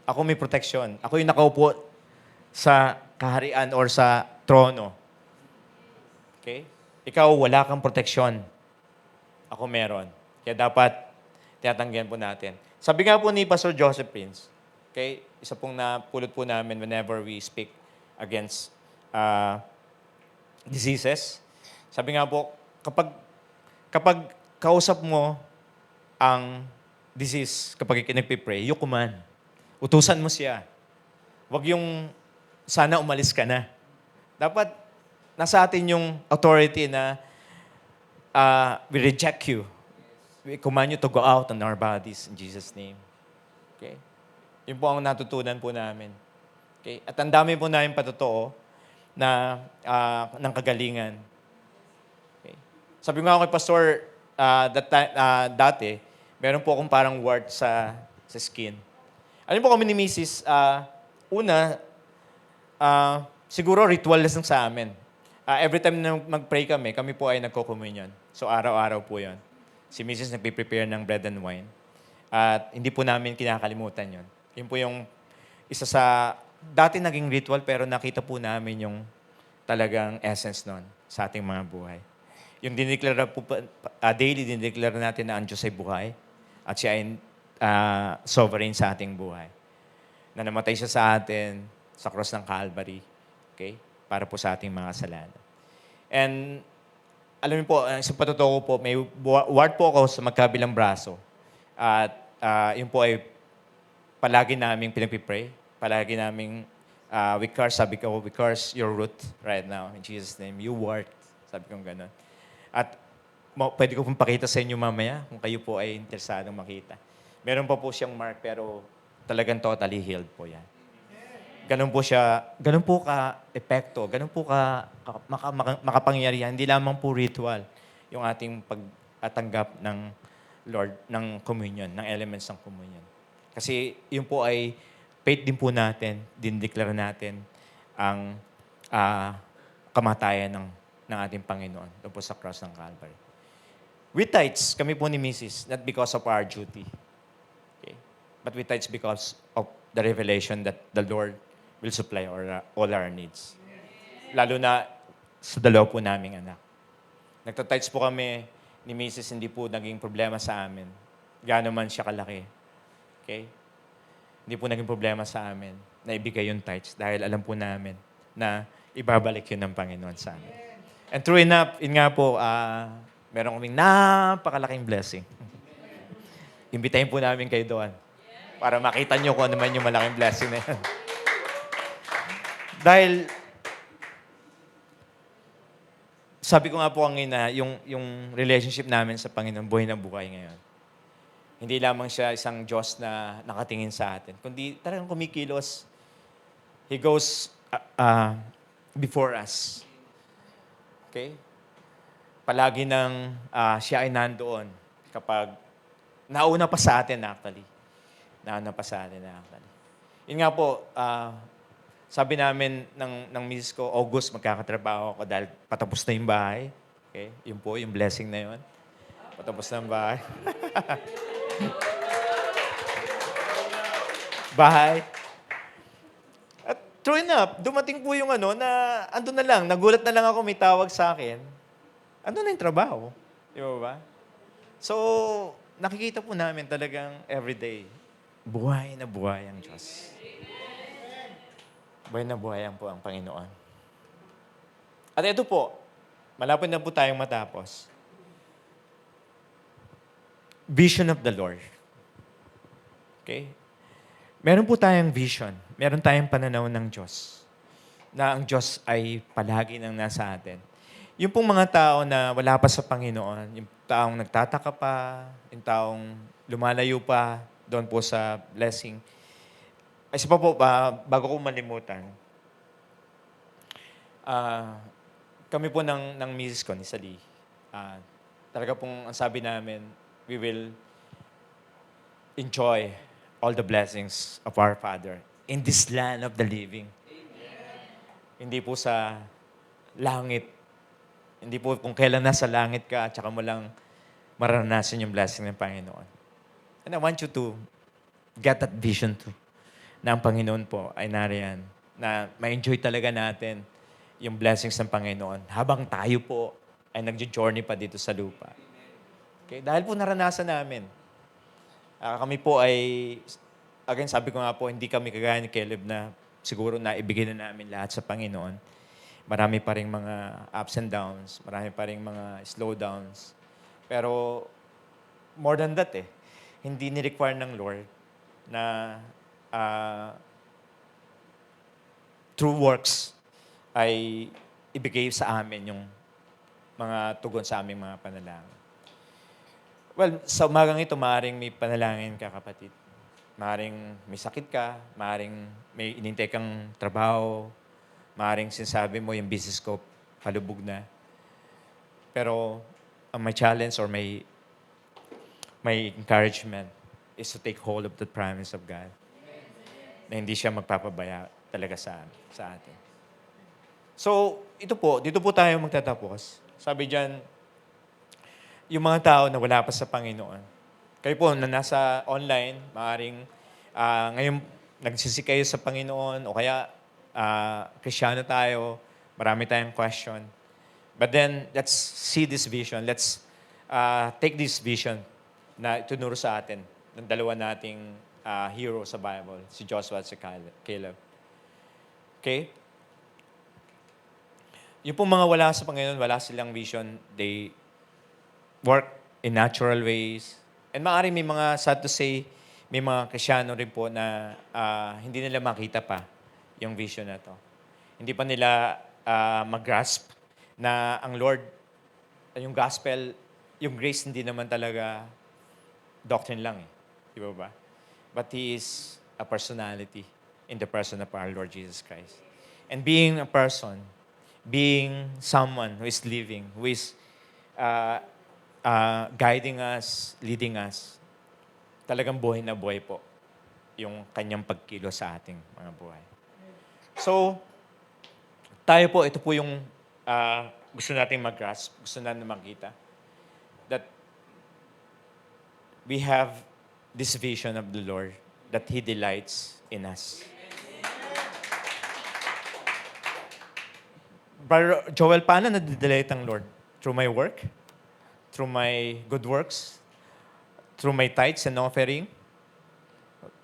Ako may proteksyon. Ako yung nakaupo sa kaharian or sa trono. Okay? Ikaw, wala kang proteksyon. Ako meron. Kaya dapat tinatanggihan po natin. Sabi nga po ni Pastor Joseph Prince, okay, isa pong napulot po namin whenever we speak against diseases. Sabi nga po, kapag kausap mo ang disease, kapag nagpipray, you command. Utusan mo siya. Huwag yung sana umalis ka na. Dapat nasa atin yung authority na we reject you. We command you to go out on our bodies in Jesus' name. Okay? Yun po ang natutunan po namin. Okay? At ang dami po namin patotoo na ng kagalingan. Okay? Sabi nga ako kay Pastor, dati, meron po akong parang wart sa skin. Alam po kami ni Mrs., siguro ritual lang sa amin. Every time na mag-pray kami po ay nagko-communion. So araw-araw po yon. Si Mrs. nagpe-prepare ng bread and wine. At hindi po namin kinakalimutan yon. Yun po yung isa sa, dati naging ritual pero nakita po namin yung talagang essence nun sa ating mga buhay. Yung dinideklara po, daily dinideklara natin na ang Diyos ay buhay at siya ay sovereign sa ating buhay. Na namatay siya sa atin sa cross ng Calvary. Okay? Para po sa ating mga kasalanan. And alam niyo po, sa patotoo ko po, may ward po ako sa magkabilang braso. At yun po ay palagi naming pinagpipray. Palagi naming we curse your root right now. In Jesus' name, you ward. Sabi ko gano'n. At pwede ko pong pakita sa inyo mamaya kung kayo po ay interesadong makita. Meron pa po siyang mark pero talagang totally healed po yan. Ganun po siya, ganun po ka-epekto, ganun po makapangyarihan. Hindi lamang po ritual yung ating pagtanggap ng Lord, ng communion, ng elements ng communion. Kasi yun po ay faith din po natin, dinideklara natin ang kamatayan ng ating Panginoon doon po sa cross ng Calvary. We tithes, kami po ni Mrs., not because of our duty. Okay? But we tithes because of the revelation that the Lord will supply all our needs. Lalo na sa dalawa po naming anak. Nagtatights po kami ni Mrs., hindi po naging problema sa amin. Gaano man siya kalaki. Okay? Hindi po naging problema sa amin na ibigay yung tithes dahil alam po namin na ibabalik yun ng Panginoon sa amin. And true enough, yun nga po, meron kaming napakalaking blessing. Imbitahin po namin kayo doon para makita nyo kung ano man yung malaking blessing na yan. Dahil, sabi ko nga po kanina, yung relationship namin sa Panginoon, buhay na buhay ngayon. Hindi lamang siya isang Diyos na nakatingin sa atin, kundi talagang kumikilos. He goes before us. Okay? Palagi nang siya ay nandoon kapag nauna pa sa atin actually. Nauna pa sa atin actually. Yun nga po, sabi namin ng misis ko, August magkakatrabaho ako dahil patapos na yung bahay. Okay? Yun po, yung blessing na yun. Patapos na yung bahay. Bahay. At true enough, dumating po yung na ando na lang, nagulat na lang ako, may tawag sa akin. Ando na yung trabaho. Di ba? So, nakikita po namin talagang everyday, buhay na buhay ang Diyos. Buhay na buhay ang po ang Panginoon. At ito po, malapit na po tayong matapos. Vision of the Lord. Okay? Meron po tayong vision. Meron tayong pananaw ng Diyos. Na ang Diyos ay palagi nang nasa atin. Yung pong mga tao na wala pa sa Panginoon, yung taong nagtataka pa, yung taong lumalayo pa doon po sa blessing. Ay, isa pa po, bago ko malimutan, kami po ng misis ko, ni Sally, talaga pong ang sabi namin, we will enjoy all the blessings of our Father in this land of the living. Amen. Hindi po sa langit Hindi po kung kailan nasa langit ka at saka mo lang maranasan yung blessing ng Panginoon. And I want you to get that vision too. Na ang Panginoon po ay nariyan. Na ma-enjoy talaga natin yung blessings ng Panginoon habang tayo po ay nagjo-journey pa dito sa lupa. Okay? Dahil po naranasan namin. Kami po ay, again, sabi ko nga po, hindi kami kagaya ni Caleb na siguro na ibigay na namin lahat sa Panginoon. Marami pa rin mga ups and downs, marami pa rin mga slowdowns. Pero more than that hindi ni-require ng Lord na through works ay ibigay sa amin yung mga tugon sa aming mga panalangin. Well, sa umagang ito, maaaring may panalangin ka, kapatid. Maaaring may sakit ka, maaaring may inintay kang trabaho, maaaring sinasabi mo yung business ko palubog na. Pero ang may challenge or may encouragement is to take hold of the promise of God. Na hindi siya magpapabaya talaga sa atin. So, dito po tayo magtatapos. Sabi diyan, yung mga tao na wala pa sa Panginoon. Kayo po na nasa online, maaaring ngayon nagsisi kayo sa Panginoon o kaya Kristiyano tayo, marami tayong question. But then, let's see this vision. Let's take this vision na itunuro sa atin ng dalawa nating hero sa Bible, si Joshua at si Caleb. Okay? Yung pong mga wala sa Panginoon, wala silang vision, they work in natural ways. And maaaring may mga, sad to say, may mga Kristiyano rin po na hindi nila makita pa yung vision na to. Hindi pa nila mag-grasp na ang Lord, yung gospel, yung grace hindi naman talaga doctrine lang Di ba ba? But He is a personality in the person of our Lord Jesus Christ. And being a person, being someone who is living, who is guiding us, leading us, talagang buhay na buhay po yung kanyang pagkilo sa ating mga buhay. So, tayo po, ito po yung gusto nating mag-grasp, gusto natin makita, that we have this vision of the Lord, that He delights in us. Brother Joel, paano nadidelight ang Lord? Through my work? Through my good works? Through my tithes and offering?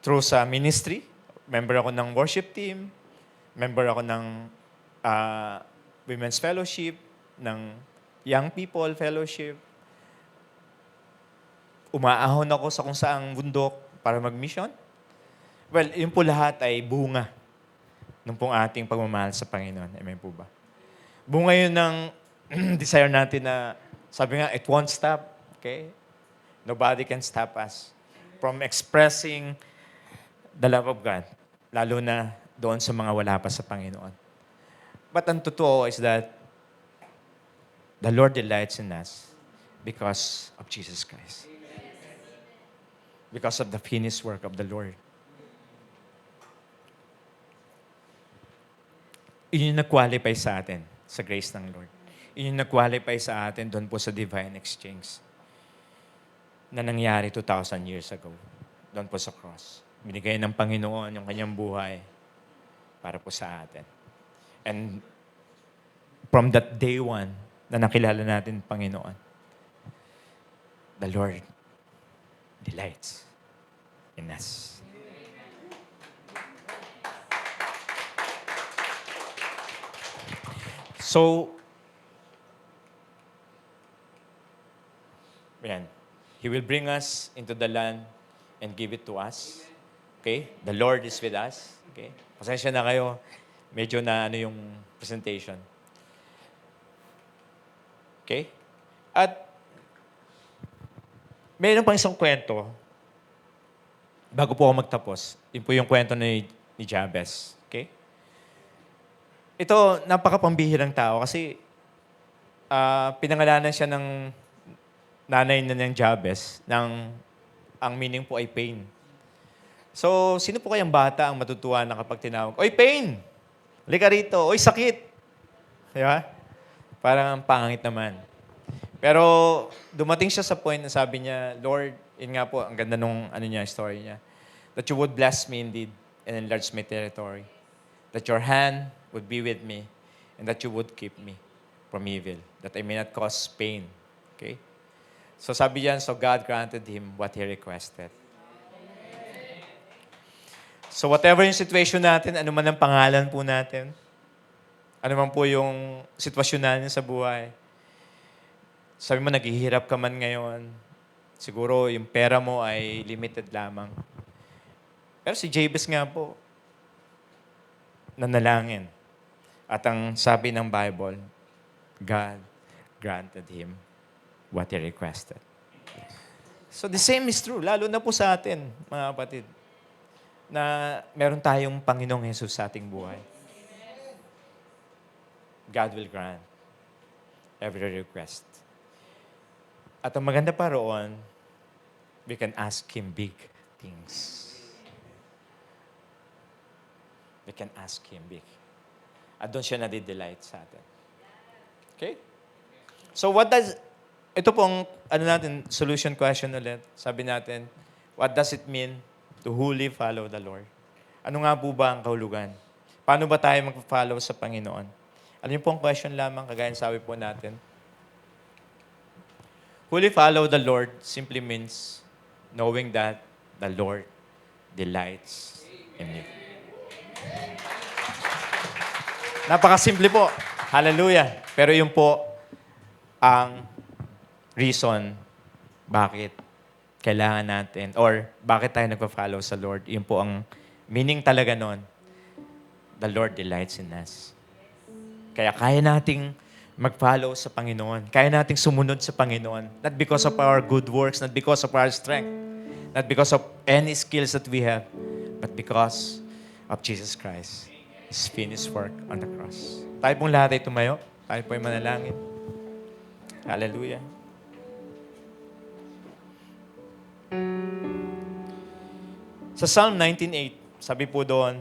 Through sa ministry? Member ako ng worship team? Member ako ng women's fellowship? Ng young people fellowship? Umaahon ako sa kung saang bundok para mag-mission? Well, yun po lahat ay bunga ng pong ating pagmamahal sa Panginoon. Amen po ba? Bunga yun ng desire natin na, sabi nga, it won't stop. Okay? Nobody can stop us from expressing the love of God, lalo na doon sa mga wala pa sa Panginoon. But ang totoo is that the Lord delights in us because of Jesus Christ. Because of the finished work of the Lord. Yun yung nag-qualify sa atin sa grace ng Lord. Yun yung nag-qualify sa atin doon po sa divine exchange na nangyari 2,000 years ago. Doon po sa cross. Binigay ng Panginoon yung kanyang buhay para po sa atin. And from that day one na nakilala natin Panginoon, the Lord delights in us. So, yan. He will bring us into the land and give it to us. Okay? The Lord is with us. Okay? Pasensya na kayo. Medyo na yung presentation. Okay? At mayroon pang isang kwento bago po ako magtapos. Yun po yung kwento ni Jabez. Okay? Ito, napakapambihirang tao kasi pinangalanan siya ng nanay na ng Jabez ang meaning po ay pain. So, sino po kayang bata ang matutuwa na kapag tinawag, "Oy, pain! Halika rito! Oy, sakit!" Di ba?
Parang ang pangit naman. Pero dumating siya sa point na sabi niya, Lord, yun nga po, ang ganda nung story niya, that you would bless me indeed and enlarge my territory. That your hand would be with me and that you would keep me from evil, that I may not cause pain. Okay? So sabi yan, so God granted him what he requested. So whatever yung situation natin, ano man ang pangalan po natin, ano man po yung sitwasyon natin sa buhay, sabi mo, naghihirap ka man ngayon, siguro yung pera mo ay limited lamang. Pero si Jabez nga po, nanalangin. At ang sabi ng Bible, God granted him what he requested. So the same is true, lalo na po sa atin, mga kapatid, na meron tayong Panginoong Jesus sa ating buhay. God will grant every request. At ang maganda pa roon, we can ask Him big things. We can ask Him big. At doon siya nadidelight sa atin. Okay? So ito pong, solution question ulit. Sabi natin, what does it mean to wholly follow the Lord? Ano nga po ba ang kahulugan? Paano ba tayo mag-follow sa Panginoon? Ano yung pong question lamang, kagaya ng sabi po natin? Wholly follow the Lord simply means knowing that the Lord delights in you. Napakasimple po. Hallelujah. Pero yun po ang reason bakit kailangan natin or bakit tayo nagpa-follow sa Lord. Yun po ang meaning talaga nun. The Lord delights in us. Kaya kaya nating mag-follow sa Panginoon. Kaya nating sumunod sa Panginoon. Not because of our good works, not because of our strength, not because of any skills that we have, but because of Jesus Christ. His finished work on the cross. Tayo pong lahat ay tumayo. Tayo po ay manalangin. Hallelujah. Sa Psalm 19:8, sabi po doon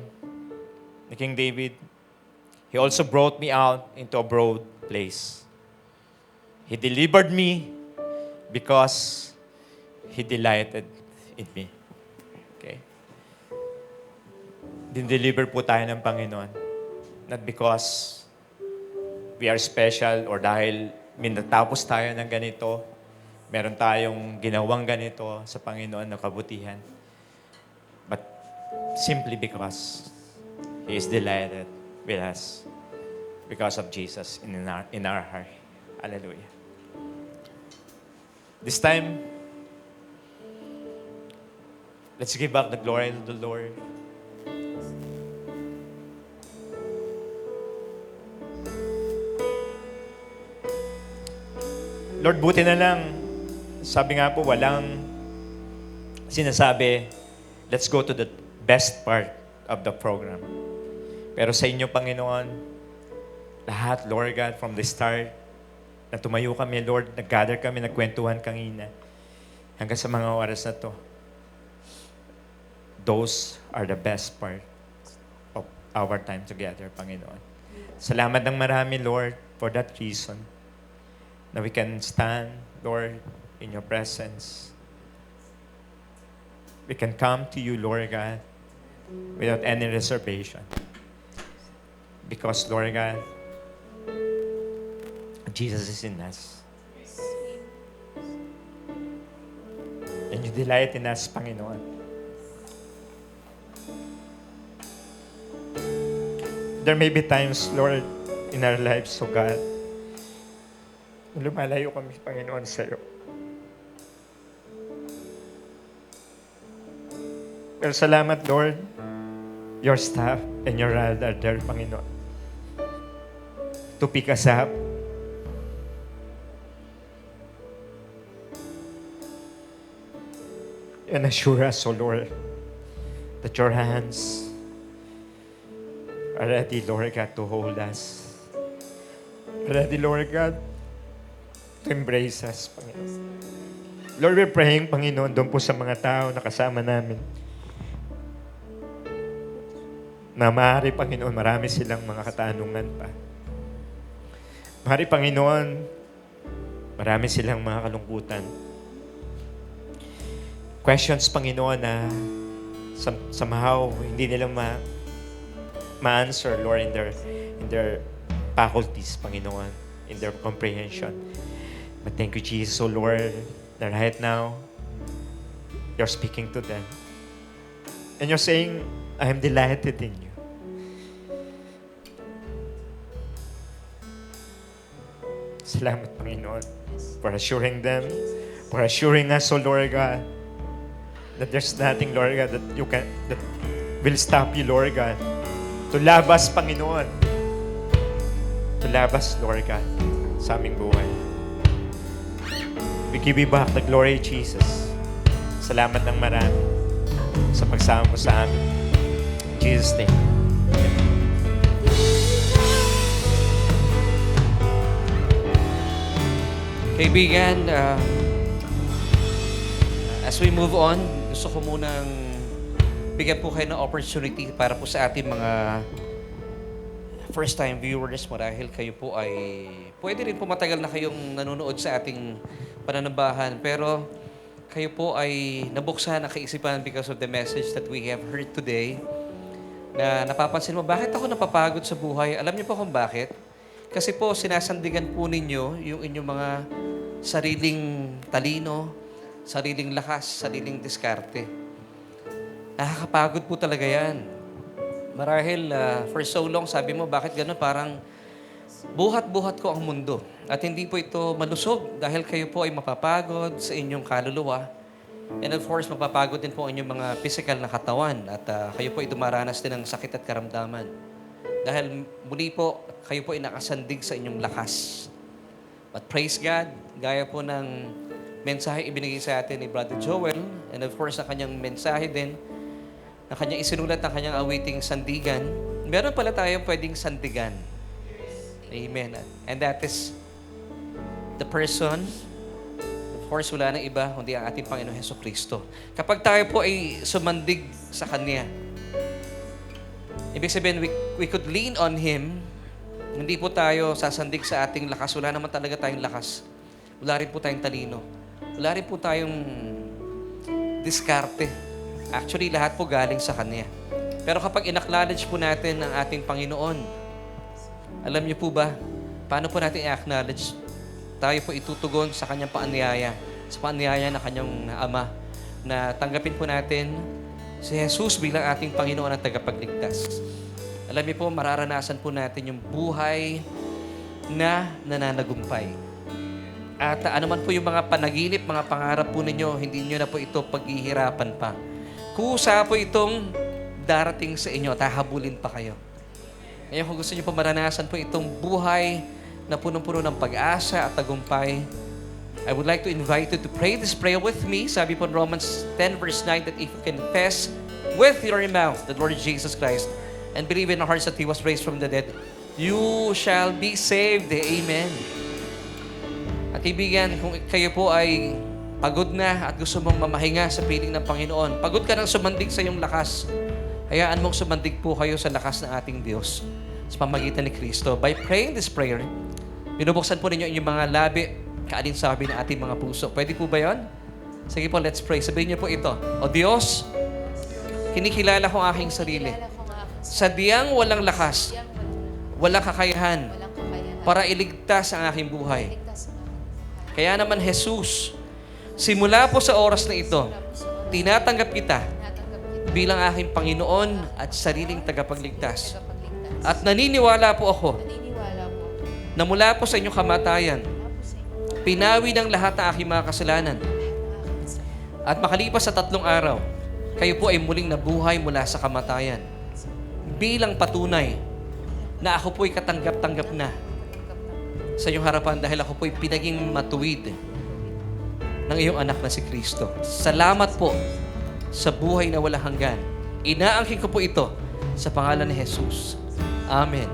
ni King David, He also brought me out into a broad place. He delivered me because He delighted in me. Okay? Din-deliver po tayo ng Panginoon. Not because we are special or dahil minatapos tayo ng ganito, meron tayong ginawang ganito sa Panginoon na kabutihan. But simply because He is delighted with us because of Jesus in our heart. Hallelujah. This time, let's give back the glory to the Lord. Lord, buti na lang. Sabi nga po, walang sinasabi, let's go to the best part of the program. Pero sa inyo, Panginoon, lahat, Lord God, from the start, na tumayo kami, Lord, nag-gather kami, nagkwentuhan kanina, hanggang sa mga oras na to, those are the best part of our time together, Panginoon. Salamat ng marami, Lord, for that reason, na we can stand, Lord, in your presence. We can come to you, Lord God, without any reservation. Because, Lord God, Jesus is in us. And you delight in us, Panginoon. There may be times, Lord, in our lives, oh God, lumalayo kami, Panginoon, sa iyo. Pero salamat, Lord, your staff and your rod are there, Panginoon, to pick us up. And assure us, O Lord, that your hands are ready, Lord God, to hold us. Ready, Lord God, to embrace us, Panginoon. Lord, we're praying, Panginoon, doon po sa mga tao na kasama namin, na maaari, Panginoon, marami silang mga katanungan pa.
Mahari Panginoon, marami silang mga kalungkutan. Questions, Panginoon, na somehow hindi nila ma-answer, Lord, in their faculties, Panginoon, in their comprehension. But thank you, Jesus, oh Lord, that right now, you're speaking to them. And you're saying, I am delighted in you. Salamat, Panginoon, for assuring them, for assuring us, oh Lord God, that there's nothing, Lord God, that will stop you, Lord God, to love us, Panginoon. To love us, Lord God, sa aming buhay. We give you back the glory, Jesus. Salamat ng marami sa pagsama mo sa amin. In Jesus' name.
Kaibigan, as we move on, gusto ko munang bigyan po kayo ng opportunity para po sa ating mga first-time viewers. Marahil kayo po ay pwede rin po matagal na kayong nanonood sa ating pananambahan. Pero kayo po ay nabuksan ang kaisipan because of the message that we have heard today. Na napapansin mo, bakit ako napapagod sa buhay? Alam niyo po kung bakit? Kasi po, sinasandigan po ninyo yung inyong mga sariling talino, sariling lakas, sariling diskarte. Nakakapagod po talaga yan. Marahil, for so long, sabi mo, bakit gano'n? Parang buhat-buhat ko ang mundo. At hindi po ito malusog dahil kayo po ay mapapagod sa inyong kaluluwa. And of course, mapapagod din po ang inyong mga physical na katawan. At kayo po ay dumaranas din ng sakit at karamdaman. Dahil muli po, kayo po ay nakasandig sa inyong lakas. But praise God, gaya po ng mensahe ibinigay sa atin ni Brother Joel, and of course, na kanyang mensahe din, na kanyang isinulat ng kanyang awiting sandigan, meron pala tayong pwedeng sandigan. Amen. And that is the person, of course, wala nang iba, kundi ang ating Panginoon Jesucristo. Kapag tayo po ay sumandig sa Kanya, ibig sabihin, we could lean on Him. Hindi po tayo sasandig sa ating lakas. Wala naman talaga tayong lakas. Wala rin po tayong talino. Wala rin po tayong diskarte. Actually, lahat po galing sa Kanya. Pero kapag in-acknowledge po natin ang ating Panginoon, alam niyo po ba, paano po natin i-acknowledge? Tayo po itutugon sa Kanyang paanyaya, sa paanyaya ng Kanyang Ama, na tanggapin po natin si Jesus bilang ating Panginoon at tagapagligtas. Alam niyo po, mararanasan po natin yung buhay na nananagumpay. At anuman po yung mga panaginip, mga pangarap po ninyo, hindi nyo na po ito paghihirapan pa. Kusa po itong darating sa inyo, tahabulin pa kayo. Ngayon, kung gusto nyo po maranasan po itong buhay na punong-puno ng pag-asa at tagumpay, I would like to invite you to pray this prayer with me. Sabi po in Romans 10 verse 9 that if you confess with your mouth the Lord Jesus Christ and believe in your hearts that He was raised from the dead, you shall be saved. Amen. At ibigan, kung kayo po ay pagod na at gusto mong mamahinga sa piling ng Panginoon, pagod ka nang sumandig sa iyong lakas, hayaan mong sumandig po kayo sa lakas ng ating Diyos sa pamagitan ni Kristo. By praying this prayer, binubuksan po ninyo inyong mga labi, kaalinsabi ng ating mga puso. Pwede po ba yun? Sige po, let's pray. Sabihin niyo po ito. O Diyos, kinikilala ko ang aking sarili. Sadyang walang lakas, walang kakayahan para iligtas ang aking buhay. Kaya naman, Jesus, simula po sa oras na ito, tinatanggap kita bilang aking Panginoon at sariling tagapagligtas. At naniniwala po ako na mula po sa inyong kamatayan, pinawi ng lahat ng aking mga kasalanan. At makalipas sa 3 araw, kayo po ay muling nabuhay mula sa kamatayan. Bilang patunay na ako po'y katanggap-tanggap na sa iyong harapan dahil ako po'y pinaging matuwid ng iyong anak na si Kristo. Salamat po sa buhay na walang hanggan. Inaangkin ko po ito sa pangalan ni Jesus. Amen.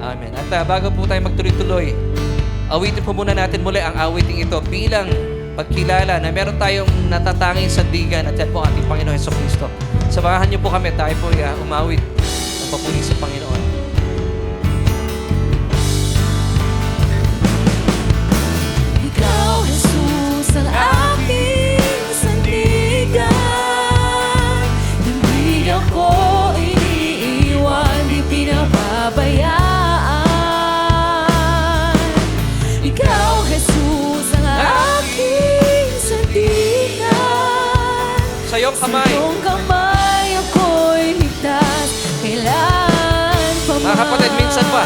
Amen. At bago po tayo magtuloy-tuloy, awitin po muna natin muli ang awiting ito bilang pagkilala na meron tayong natatanging sandigan at yan po ating Panginoon Jesucristo. Samahan niyo po kami, tayo po umawit ng papuri sa Panginoon. kapatid, minsan pa.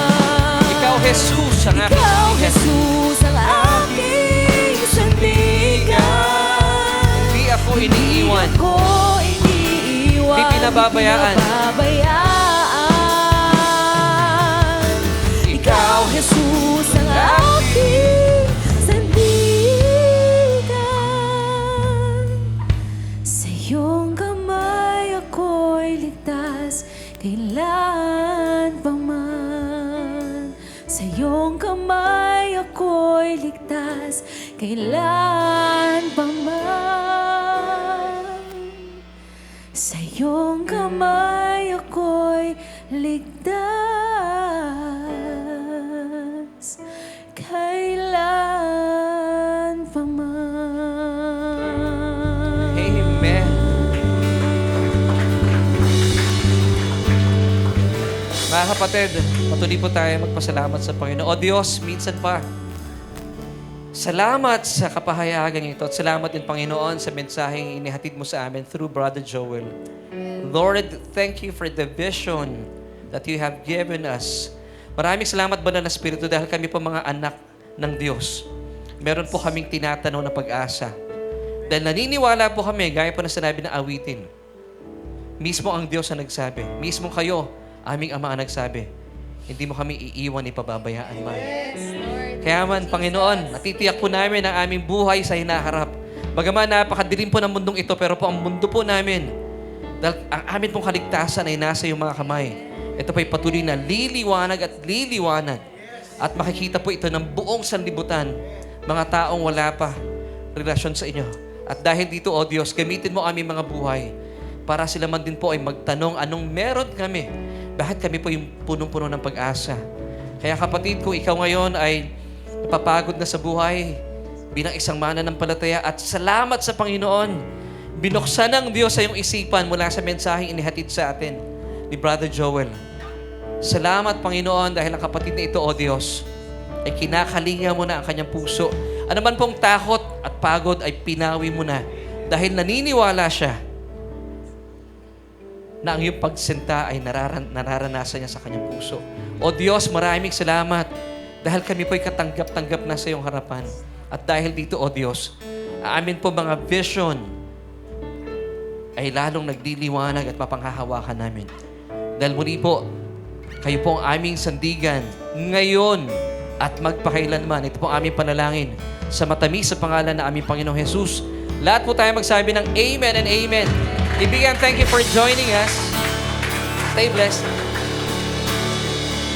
Ikaw, Jesus, ang aking
Ikaw,
sandigan.
Jesus, ang aking sandigan.
Hindi ako iniiwan.
Ako iniiwan.
Di pinababayaan.
Di pinababayaan. Ikaw, Jesus, ang aking sandigan. Sa iyong kamay ako'y ligtas, kailan pa man. Sa iyong kamay ako'y ligtas, kailan pa man. Sa iyong kamay ako'y ligtas, kailan pa man.
Amen. Mga kapatid, patuloy po tayo magpasalamat sa Panginoon. O Diyos, minsan pa, salamat sa kapahayagan ito at salamat din, Panginoon, sa mensaheng inihatid mo sa amin through Brother Joel. Lord, thank you for the vision that you have given us. Maraming salamat, Banal na Espiritu, dahil kami po mga anak ng Diyos. Meron po kaming tinatanaw na pag-asa. Dahil naniniwala po kami, gaya po na sinabi na awitin. Mismo ang Diyos ang nagsabi. Mismo kayo, aming Ama ang nagsabi. Hindi mo kami iiwan, ipababayaan man. Kaya man, Panginoon, natitiyak po namin ang aming buhay sa hinaharap. Bagaman napakadilim po ng mundong ito, pero po ang mundo po namin, dahil ang amin pong kaligtasan ay nasa iyong mga kamay. Ito po'y patuloy na liliwanag at liliwanag. At makikita po ito ng buong sanlibutan. Mga taong wala pa relasyon sa inyo. At dahil dito, O Diyos, gamitin mo aming mga buhay para sila man din po ay magtanong anong meron kami. Bakit kami po yung punong-puno ng pag-asa? Kaya kapatid, kung ikaw ngayon ay napapagod na sa buhay bilang isang mananampalataya at salamat sa Panginoon, binuksan ng Diyos sa iyong isipan mula sa mensaheng inihatid sa atin ni Brother Joel. Salamat, Panginoon, dahil ang kapatid na ito, O Diyos, ay kinakalinga mo na ang kanyang puso. Ano man pong takot at pagod ay pinawi mo na dahil naniniwala siya na ang iyong pagsinta ay nararanasan niya sa kanyang puso. O Diyos, maraming salamat dahil kami po'y katanggap-tanggap na sa iyong harapan. At dahil dito, O Diyos, amin po mga vision ay lalong nagliliwanag at mapanghahawakan namin. Dahil muli po, kayo po ang aming sandigan ngayon at magpakailanman. Ito po ang aming panalangin sa matamis sa pangalan na aming Panginoong Jesus. Lahat po tayo magsabi ng Amen and Amen. Ibigan, thank you for joining us. Stay blessed.